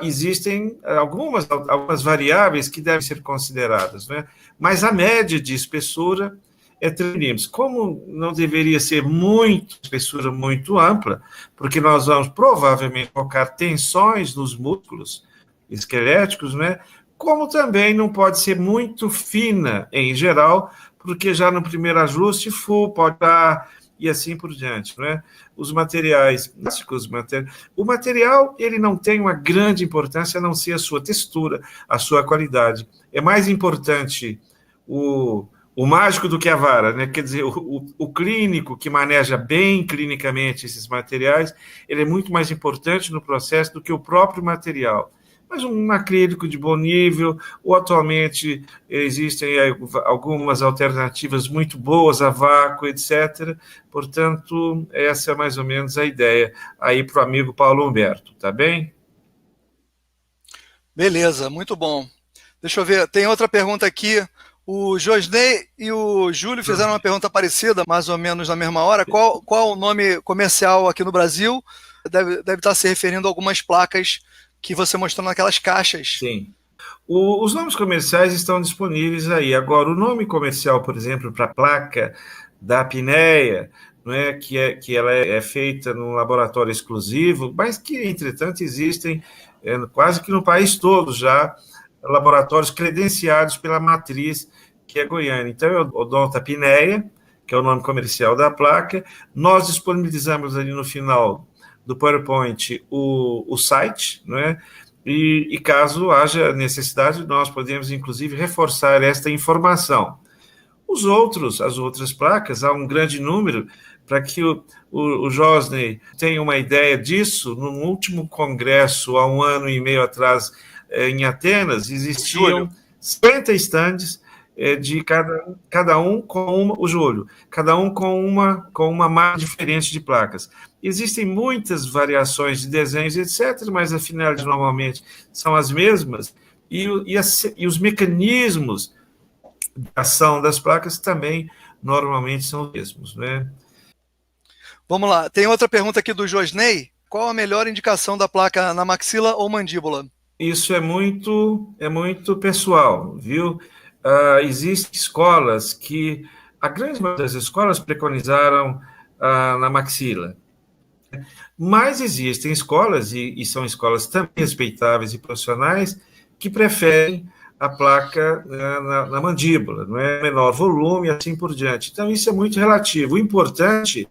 Speaker 2: existem algumas variáveis que devem ser consideradas, né? Mas a média de espessura é 3 milímetros. Como não deveria ser espessura muito ampla, porque nós vamos provavelmente colocar tensões nos músculos esqueléticos, né? Como também não pode ser muito fina em geral, porque já no primeiro ajuste full pode dar e assim por diante, né? Os materiais plásticos, o material ele não tem uma grande importância a não ser a sua textura, a sua qualidade. É mais importante o mágico do que a vara, né? Quer dizer, o clínico que maneja bem clinicamente esses materiais, ele é muito mais importante no processo do que o próprio material. Mas um acrílico de bom nível, ou atualmente existem algumas alternativas muito boas a vácuo, etc. Portanto, essa é mais ou menos a ideia aí para o amigo Paulo Humberto, tá bem?
Speaker 1: Beleza, muito bom. Deixa eu ver, tem outra pergunta aqui. O Josney e o Júlio fizeram uma pergunta parecida, mais ou menos na mesma hora. Qual o nome comercial aqui no Brasil? Deve estar se referindo a algumas placas que você mostrou naquelas caixas.
Speaker 2: Sim. Os nomes comerciais estão disponíveis aí. Agora, o nome comercial, por exemplo, para a placa da apneia, não é, que ela é feita num laboratório exclusivo, mas que, entretanto, existem quase que no país todo já laboratórios credenciados pela matriz, que é Goiânia. Então, é o Odonto Apneia, que é o nome comercial da placa. Nós disponibilizamos ali no final do PowerPoint o site, não é? E caso haja necessidade, nós podemos, inclusive, reforçar esta informação. As outras placas, há um grande número, para que o Josney tenha uma ideia disso, no último congresso, há 1 ano e meio atrás, em Atenas, existiam 50 estandes de cada um com uma marca diferente de placas. Existem muitas variações de desenhos, etc., mas a finalidade normalmente são as mesmas, e os mecanismos de ação das placas também normalmente são os mesmos, né?
Speaker 1: Vamos lá, tem outra pergunta aqui do Josney. Qual a melhor indicação da placa na maxila ou mandíbula?
Speaker 2: Isso é muito pessoal, viu? Existem escolas que, a grande maioria das escolas preconizaram na maxila. Mas existem escolas, e são escolas também respeitáveis e profissionais, que preferem a placa na mandíbula, não é? Menor volume e assim por diante. Então, isso é muito relativo. O importante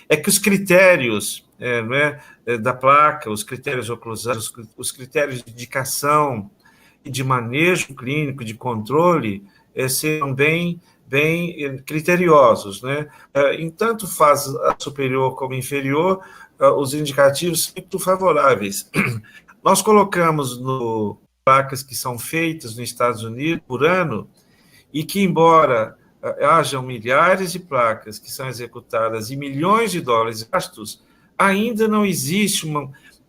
Speaker 2: é que os critérios não é, da placa, os critérios oclusais, os critérios de indicação e de manejo clínico, de controle, sejam bem criteriosos, né? Em tanto fase superior como inferior, os indicativos são muito favoráveis. Nós colocamos placas que são feitas nos Estados Unidos por ano e que, embora hajam milhares de placas que são executadas e milhões de dólares gastos, ainda não existe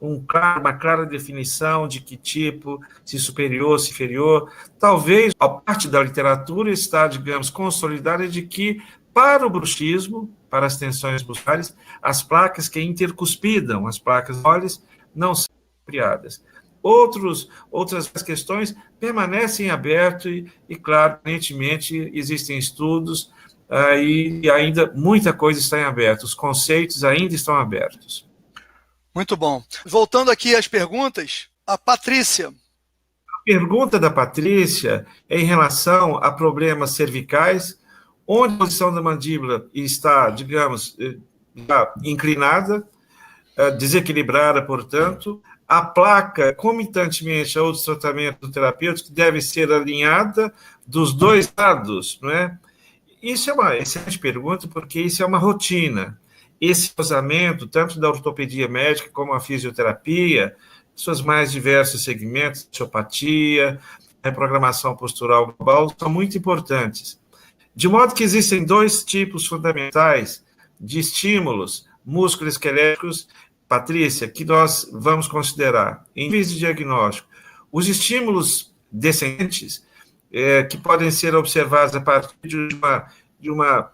Speaker 2: uma clara definição de que tipo, se superior, se inferior. Talvez a parte da literatura está, digamos, consolidada de que, para o bruxismo, para as tensões musculares, as placas que intercuspidam, as placas moles, não são apropriadas. Outras questões permanecem abertas e, claro, aparentemente, existem estudos e ainda muita coisa está em aberto. Os conceitos ainda estão abertos.
Speaker 1: Muito bom. Voltando aqui às perguntas, a Patrícia.
Speaker 2: A pergunta da Patrícia é em relação a problemas cervicais, onde a posição da mandíbula está, digamos, inclinada, desequilibrada, portanto. A placa, comitantemente a outros tratamentos terapêuticos, deve ser alinhada dos dois lados, não é? Isso é uma excelente pergunta, porque isso é uma rotina. Esse usamento, tanto da ortopedia médica como a fisioterapia, seus mais diversos segmentos, osteopatia, reprogramação postural global são muito importantes. De modo que existem dois tipos fundamentais de estímulos musculoesqueléticos, Patrícia, que nós vamos considerar em níveis de diagnóstico. Os estímulos descendentes, que podem ser observados a partir de uma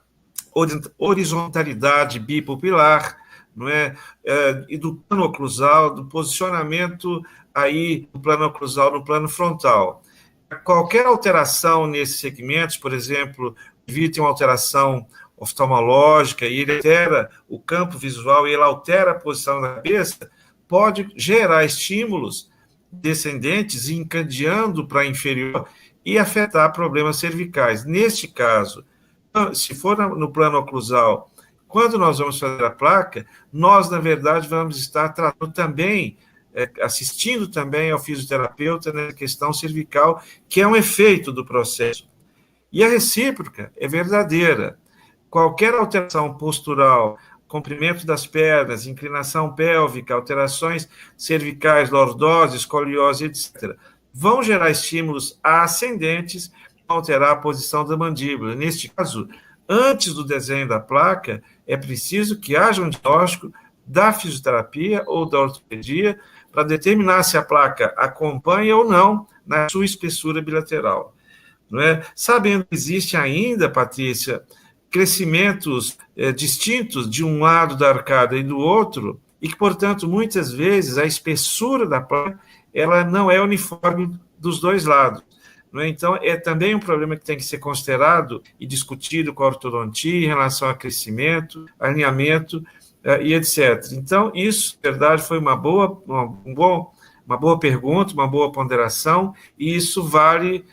Speaker 2: horizontalidade bipupilar, não é? E do plano oclusal, do posicionamento aí do plano oclusal no plano frontal. Qualquer alteração nesses segmentos, por exemplo, evite uma alteração oftalmológica e ele altera o campo visual e ele altera a posição da cabeça, pode gerar estímulos descendentes encadeando para inferior e afetar problemas cervicais. Neste caso, se for no plano oclusal, quando nós vamos fazer a placa, nós, na verdade, vamos estar tratando também, assistindo também ao fisioterapeuta na questão cervical, que é um efeito do processo. E a recíproca é verdadeira. Qualquer alteração postural, comprimento das pernas, inclinação pélvica, alterações cervicais, lordose, escoliose, etc., vão gerar estímulos ascendentes, alterar a posição da mandíbula. Neste caso, antes do desenho da placa, é preciso que haja um diagnóstico da fisioterapia ou da ortopedia para determinar se a placa acompanha ou não na sua espessura bilateral. Não é? Sabendo que existe ainda, Patrícia, crescimentos distintos de um lado da arcada e do outro, e que, portanto, muitas vezes a espessura da placa ela não é uniforme dos dois lados. Não é? Então, é também um problema que tem que ser considerado e discutido com a ortodontia em relação a crescimento, alinhamento e etc. Então, isso, na verdade, foi uma boa pergunta, uma boa ponderação, e isso vale,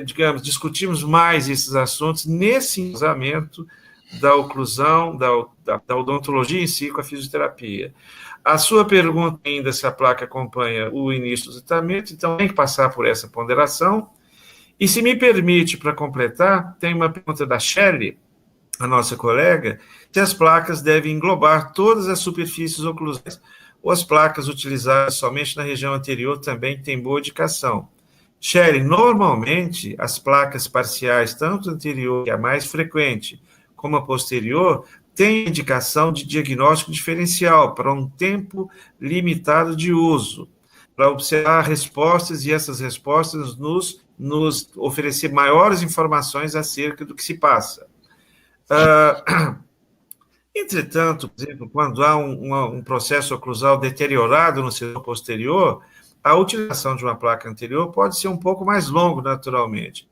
Speaker 2: digamos, discutimos mais esses assuntos nesse embasamento da oclusão, da odontologia em si com a fisioterapia. A sua pergunta ainda se a placa acompanha o início do tratamento, então tem que passar por essa ponderação. E se me permite, para completar, tem uma pergunta da Shelley, a nossa colega, se as placas devem englobar todas as superfícies oclusais ou as placas utilizadas somente na região anterior também têm boa indicação. Shelley, normalmente, as placas parciais, tanto anterior, que é a mais frequente, como a posterior, têm indicação de diagnóstico diferencial para um tempo limitado de uso, para observar respostas e essas respostas nos oferecer maiores informações acerca do que se passa. Entretanto, por exemplo, quando há um processo oclusal deteriorado no setor posterior, a utilização de uma placa anterior pode ser um pouco mais longo, naturalmente.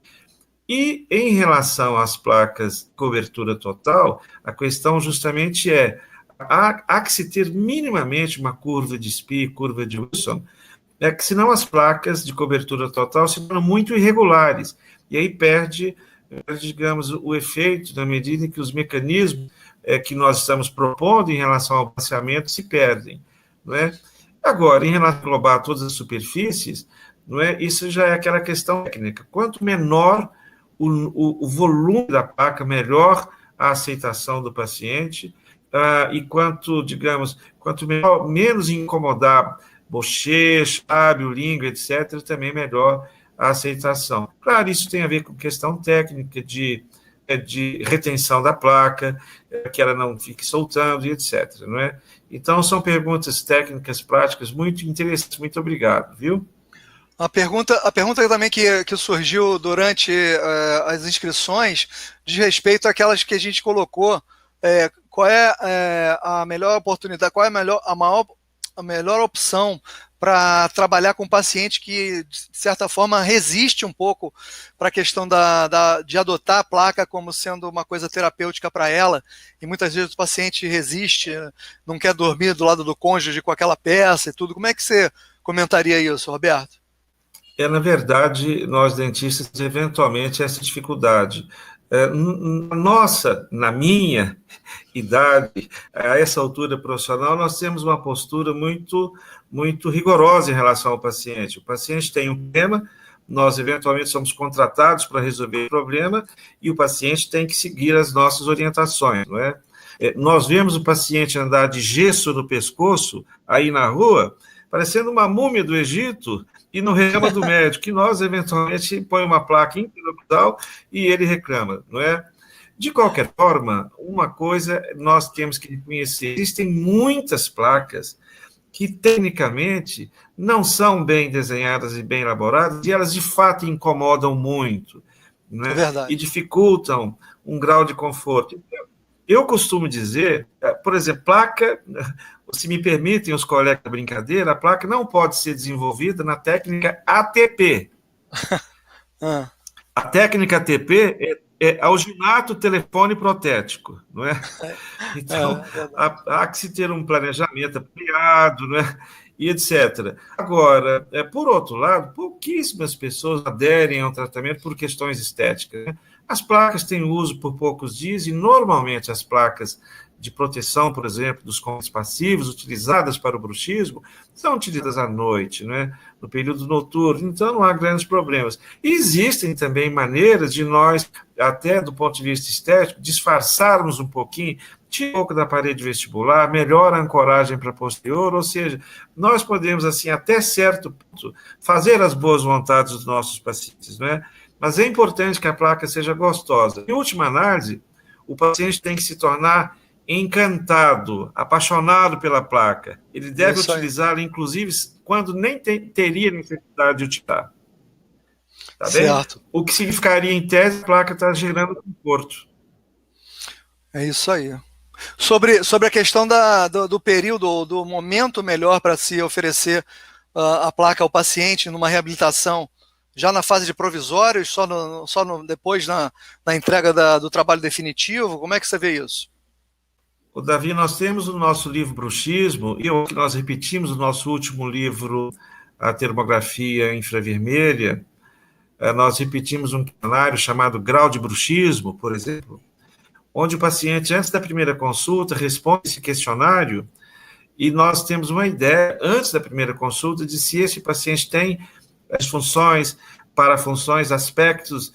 Speaker 2: E, em relação às placas de cobertura total, a questão justamente há que se ter minimamente uma curva de SPI, curva de Wilson, que senão as placas de cobertura total se tornam muito irregulares, e aí perde, digamos, o efeito na medida em que os mecanismos que nós estamos propondo em relação ao balanceamento se perdem, não é? Agora, em relação a englobar todas as superfícies, não é? Isso já é aquela questão técnica. Quanto menor o volume da placa, melhor a aceitação do paciente, e quanto menos incomodar bochecha, lábio, língua, etc., também melhor a aceitação. Claro, isso tem a ver com questão técnica de retenção da placa, que ela não fique soltando, e etc., não é? Então, são perguntas técnicas, práticas, muito interessantes. Muito obrigado, viu?
Speaker 1: A pergunta também que surgiu durante as inscrições diz respeito àquelas que a gente colocou, qual é a melhor oportunidade, qual é a melhor opção para trabalhar com um paciente que, de certa forma, resiste um pouco para a questão de adotar a placa como sendo uma coisa terapêutica para ela, e muitas vezes o paciente resiste, não quer dormir do lado do cônjuge com aquela peça e tudo. Como é que você comentaria isso, Roberto?
Speaker 2: Na verdade, nós dentistas, eventualmente, essa dificuldade. Na minha idade, a essa altura profissional, nós temos uma postura muito, muito rigorosa em relação ao paciente. O paciente tem um problema, nós eventualmente somos contratados para resolver o problema e o paciente tem que seguir as nossas orientações, não é? Nós vemos o paciente andar de gesso no pescoço, aí na rua, parecendo uma múmia do Egito, e não reclama do médico, que nós, eventualmente, põe uma placa interoclusal e ele reclama, não é? De qualquer forma, uma coisa nós temos que reconhecer: existem muitas placas que, tecnicamente, não são bem desenhadas e bem elaboradas, e elas, de fato, incomodam muito, né?
Speaker 1: É verdade.
Speaker 2: E dificultam um grau de conforto. Eu costumo dizer, por exemplo, placa, se me permitem os colegas da brincadeira, a placa não pode ser desenvolvida na técnica ATP.
Speaker 1: Ah,
Speaker 2: A técnica ATP é alginato telefone protético, não é? Então,
Speaker 1: verdade.
Speaker 2: há que se ter um planejamento ampliado, não é? E etc. Agora, por outro lado, pouquíssimas pessoas aderem ao tratamento por questões estéticas, né? As placas têm uso por poucos dias e, normalmente, as placas de proteção, por exemplo, dos componentes passivos, utilizadas para o bruxismo, são utilizadas à noite, né? No período noturno, então não há grandes problemas. E existem também maneiras de nós, até do ponto de vista estético, disfarçarmos um pouquinho, tira um pouco da parede vestibular, melhora a ancoragem para posterior, ou seja, nós podemos, assim, até certo ponto, fazer as boas vontades dos nossos pacientes, não é? Mas é importante que a placa seja gostosa. Em última análise, o paciente tem que se tornar encantado, apaixonado pela placa. Ele deve utilizá-la, inclusive, quando nem teria necessidade de utilizar. Tá bem?
Speaker 1: Certo.
Speaker 2: O que significaria, em tese, a placa está gerando conforto.
Speaker 1: É isso aí. Sobre a questão do período, do momento melhor para se oferecer a placa ao paciente numa reabilitação, já na fase de provisórios, depois na entrega do trabalho definitivo, como é que você vê isso?
Speaker 2: O Davi, nós temos o nosso livro Bruxismo, e o que nós repetimos no nosso último livro, A Termografia Infravermelha, nós repetimos um questionário chamado Grau de Bruxismo, por exemplo, onde o paciente, antes da primeira consulta, responde esse questionário, e nós temos uma ideia, antes da primeira consulta, de se esse paciente tem as funções, parafunções, aspectos,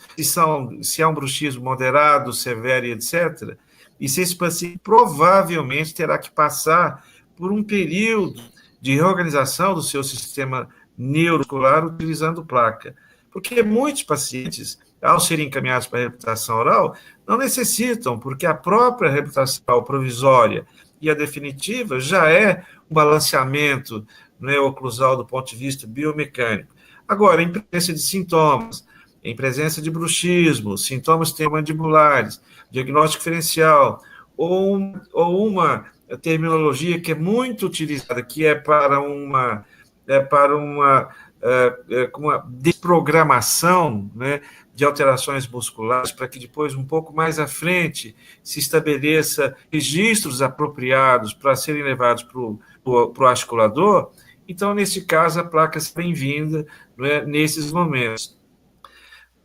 Speaker 2: se é um bruxismo moderado, severo e etc., e se esse paciente provavelmente terá que passar por um período de reorganização do seu sistema neuromuscular utilizando placa. Porque muitos pacientes, ao serem encaminhados para a reabilitação oral, não necessitam, porque a própria reabilitação provisória e a definitiva já é um balanceamento, né, oclusal do ponto de vista biomecânico. Agora, em presença de sintomas, em presença de bruxismo, sintomas tempomandibulares, diagnóstico diferencial, ou uma terminologia que é muito utilizada, que é para uma desprogramação, né, de alterações musculares, para que depois, um pouco mais à frente, se estabeleça registros apropriados para serem levados para o articulador. Então, nesse caso, a placa é bem-vinda, né, nesses momentos.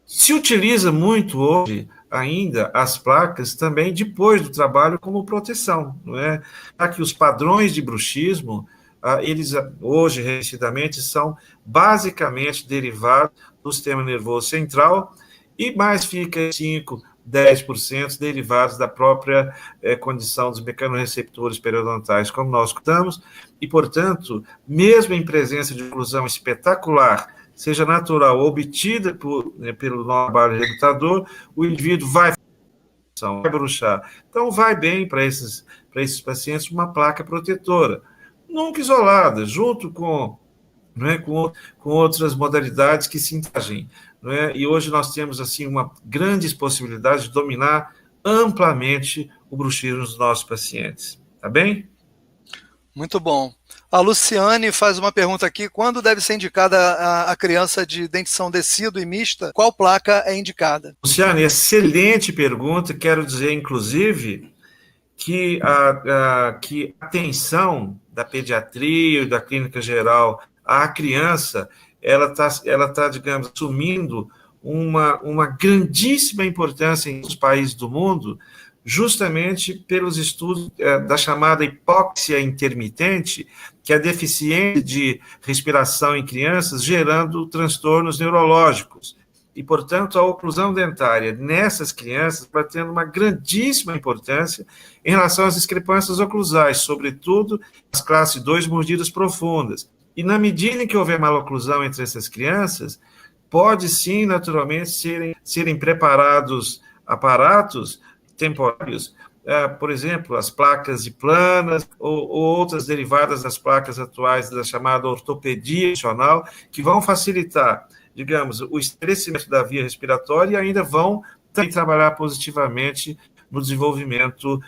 Speaker 2: Se utiliza muito hoje ainda as placas também depois do trabalho como proteção, não é? Já que os padrões de bruxismo, eles hoje, reconhecidamente, são basicamente derivados do sistema nervoso central e mais fica 5, 10% derivados da própria condição dos mecanorreceptores periodontais, como nós escutamos, e, portanto, mesmo em presença de oclusão espetacular, seja natural ou obtida pelo trabalho reabilitador, o indivíduo vai bruxar. Então, vai bem para esses pacientes uma placa protetora, nunca isolada, junto com, né, com outras modalidades que se interagem. Né? E hoje nós temos assim uma grande possibilidade de dominar amplamente o bruxismo dos nossos pacientes. Tá bem?
Speaker 1: Muito bom. A Luciane faz uma pergunta aqui: quando deve ser indicada a criança de dentição decíduo e mista? Qual placa é indicada?
Speaker 2: Luciane, excelente pergunta. Quero dizer, inclusive, que a atenção da pediatria e da clínica geral à criança, ela tá, digamos, assumindo uma grandíssima importância em os países do mundo, justamente pelos estudos da chamada hipóxia intermitente, que é a deficiência de respiração em crianças, gerando transtornos neurológicos. E, portanto, a oclusão dentária nessas crianças vai tendo uma grandíssima importância em relação às discrepâncias oclusais, sobretudo as classes 2 mordidas profundas. E na medida em que houver maloclusão entre essas crianças, pode sim, naturalmente, serem preparados aparatos temporários, por exemplo, as placas de planas ou outras derivadas das placas atuais da chamada ortopedia funcional, que vão facilitar, digamos, o estabelecimento da via respiratória e ainda vão também trabalhar positivamente no desenvolvimento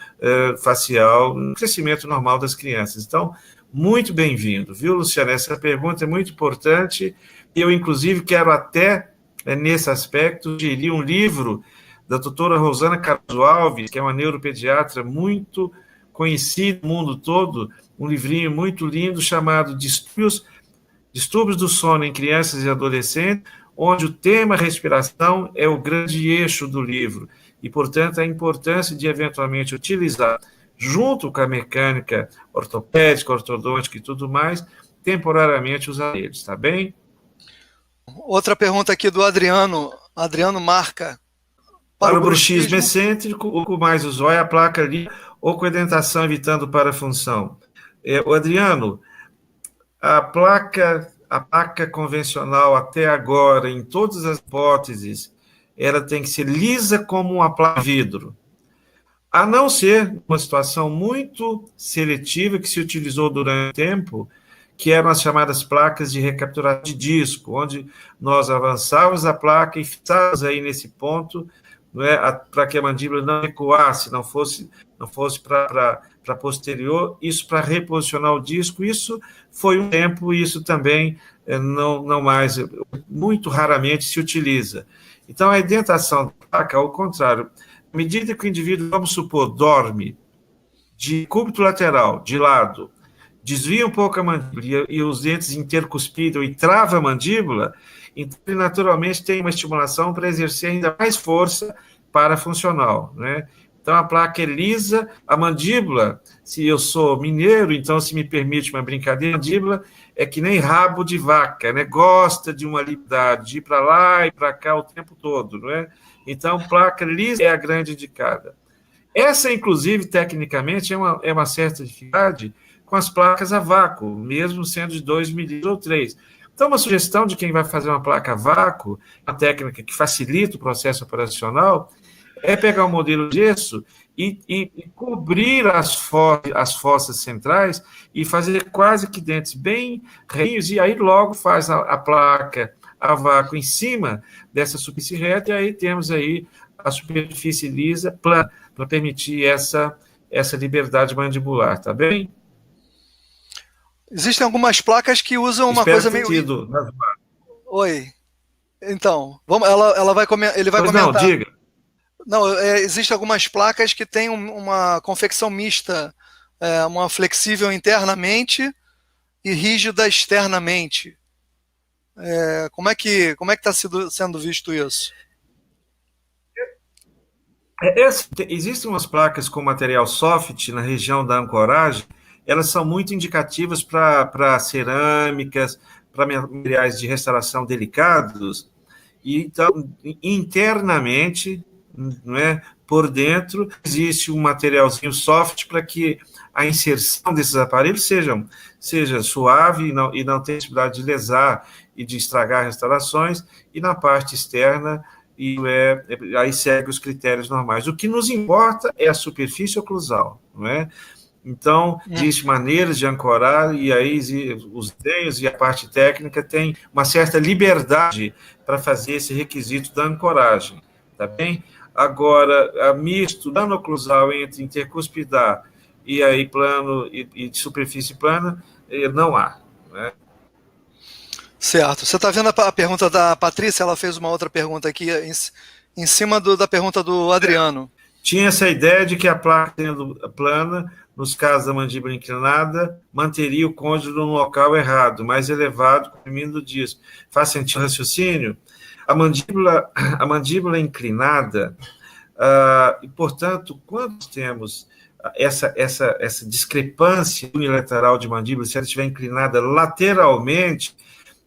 Speaker 2: facial, no crescimento normal das crianças. Então, muito bem-vindo, viu, Luciana? Essa pergunta é muito importante e eu, inclusive, quero até, nesse aspecto, sugerir um livro da doutora Rosana Cardoso Alves, que é uma neuropediatra muito conhecida no mundo todo, um livrinho muito lindo chamado Distúrbios do Sono em Crianças e Adolescentes, onde o tema respiração é o grande eixo do livro e, portanto, a importância de, eventualmente, utilizar, junto com a mecânica ortopédica, ortodôntica e tudo mais, temporariamente os aparelhos, tá bem?
Speaker 1: Outra pergunta aqui do Adriano. Adriano marca.
Speaker 2: Para o bruxismo excêntrico, o com mais usual é a placa ali, ou com a dentação evitando parafunção. O Adriano, a placa convencional até agora, em todas as hipóteses, ela tem que ser lisa como uma placa de vidro. A não ser uma situação muito seletiva que se utilizou durante o tempo, que eram as chamadas placas de recapturação de disco, onde nós avançávamos a placa e fixávamos aí nesse ponto, para que a mandíbula não recuasse, não fosse para posterior, isso para reposicionar o disco. Isso foi um tempo, isso também não mais, muito raramente se utiliza. Então, a indentação da placa, ao contrário, à medida que o indivíduo, vamos supor, dorme de cúbito lateral, de lado, desvia um pouco a mandíbula e os dentes intercuspidam e trava a mandíbula, então ele naturalmente tem uma estimulação para exercer ainda mais força parafuncional, né? Então a placa é lisa, a mandíbula, se eu sou mineiro, então se me permite uma brincadeira, a mandíbula é que nem rabo de vaca, né? Gosta de uma liberdade, de ir para lá e para cá o tempo todo, não é? Então placa lisa é a grande indicada. Essa, inclusive, tecnicamente, é uma certa dificuldade com as placas a vácuo, mesmo sendo de 2 milímetros ou 3. Então, uma sugestão de quem vai fazer uma placa a vácuo, uma técnica que facilita o processo operacional, é pegar um modelo de gesso e cobrir as fossas centrais e fazer quase que dentes bem retinhos, e aí logo faz a placa a vácuo em cima dessa superfície reta, e aí temos aí a superfície lisa plana, para permitir essa liberdade mandibular, tá bem?
Speaker 1: Existem algumas placas que usam uma
Speaker 2: Espero
Speaker 1: coisa
Speaker 2: ter
Speaker 1: meio...
Speaker 2: tido.
Speaker 1: Oi. Então, ele vai comentar.
Speaker 2: Não, diga.
Speaker 1: Não, existem algumas placas que têm uma confecção mista, uma flexível internamente e rígida externamente. Como é que está sendo visto isso?
Speaker 2: Existem umas placas com material soft na região da ancoragem, elas são muito indicativas para cerâmicas, para materiais de restauração delicados, e então, internamente, não é, por dentro, existe um materialzinho soft para que a inserção desses aparelhos seja suave e não tenha possibilidade de lesar e de estragar restaurações, e na parte externa, aí segue os critérios normais. O que nos importa é a superfície oclusal, não é? Então, existem maneiras de ancorar, e aí os desenhos e a parte técnica tem uma certa liberdade para fazer esse requisito da ancoragem, tá bem? Agora, a misto dano-oclusal entre intercuspidar e aí plano e superfície plana, não há, né?
Speaker 1: Certo. Você está vendo a pergunta da Patrícia? Ela fez uma outra pergunta aqui em cima da pergunta do Adriano.
Speaker 2: Tinha essa ideia de que a placa sendo plana, nos casos da mandíbula inclinada, manteria o côndilo no local errado, mais elevado, comprimindo o disco. Faz sentido o raciocínio? A mandíbula inclinada, e, portanto, quando temos essa discrepância unilateral de mandíbula, se ela estiver inclinada lateralmente,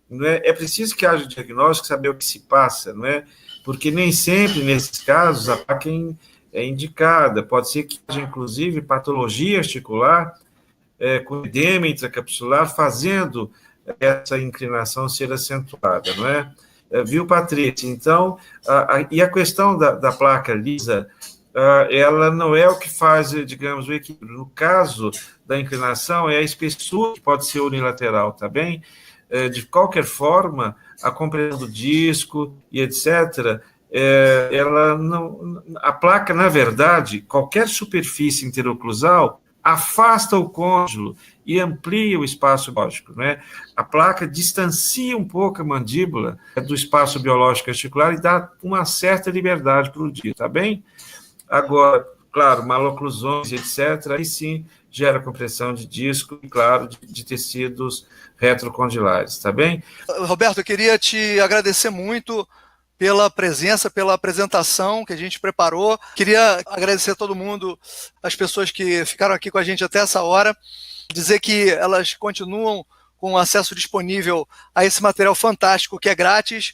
Speaker 2: não é preciso que haja diagnóstico, saber o que se passa, não é? Porque nem sempre, nesses casos, a placa é indicada. Pode ser que haja, inclusive, patologia articular, com edema intracapsular, fazendo essa inclinação ser acentuada, não é? Viu, Patrícia? Então, e a questão da placa lisa, ela não é o que faz, digamos, o equilíbrio. No caso da inclinação, é a espessura que pode ser unilateral, tá bem? De qualquer forma, a compressão do disco e etc., ela não, a placa, na verdade, qualquer superfície interoclusal afasta o cônjulo e amplia o espaço biológico, né? A placa distancia um pouco a mandíbula do espaço biológico articular e dá uma certa liberdade para o dia, tá bem? Agora, claro, maloclusões, etc., aí sim gera compressão de disco e, claro, de tecidos retrocondylares, tá bem?
Speaker 1: Roberto, eu queria te agradecer muito pela presença, pela apresentação que a gente preparou. Queria agradecer a todo mundo, as pessoas que ficaram aqui com a gente até essa hora, dizer que elas continuam com acesso disponível a esse material fantástico que é grátis,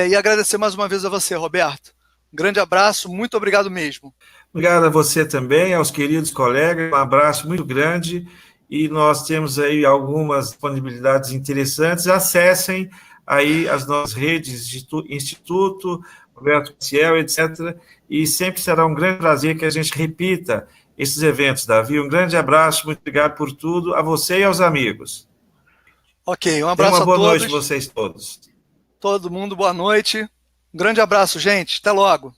Speaker 1: e agradecer mais uma vez a você, Roberto. Um grande abraço, muito obrigado mesmo.
Speaker 2: Obrigado a você também, aos queridos colegas, um abraço muito grande, e nós temos aí algumas disponibilidades interessantes. Acessem aí as nossas redes, Instituto, Roberto Ciel, etc., e sempre será um grande prazer que a gente repita esses eventos, Davi. Um grande abraço, muito obrigado por tudo, a você e aos amigos.
Speaker 1: Ok, um abraço a todos.
Speaker 2: Tenham uma boa noite, vocês todos.
Speaker 1: Todo mundo, boa noite. Um grande abraço, gente. Até logo.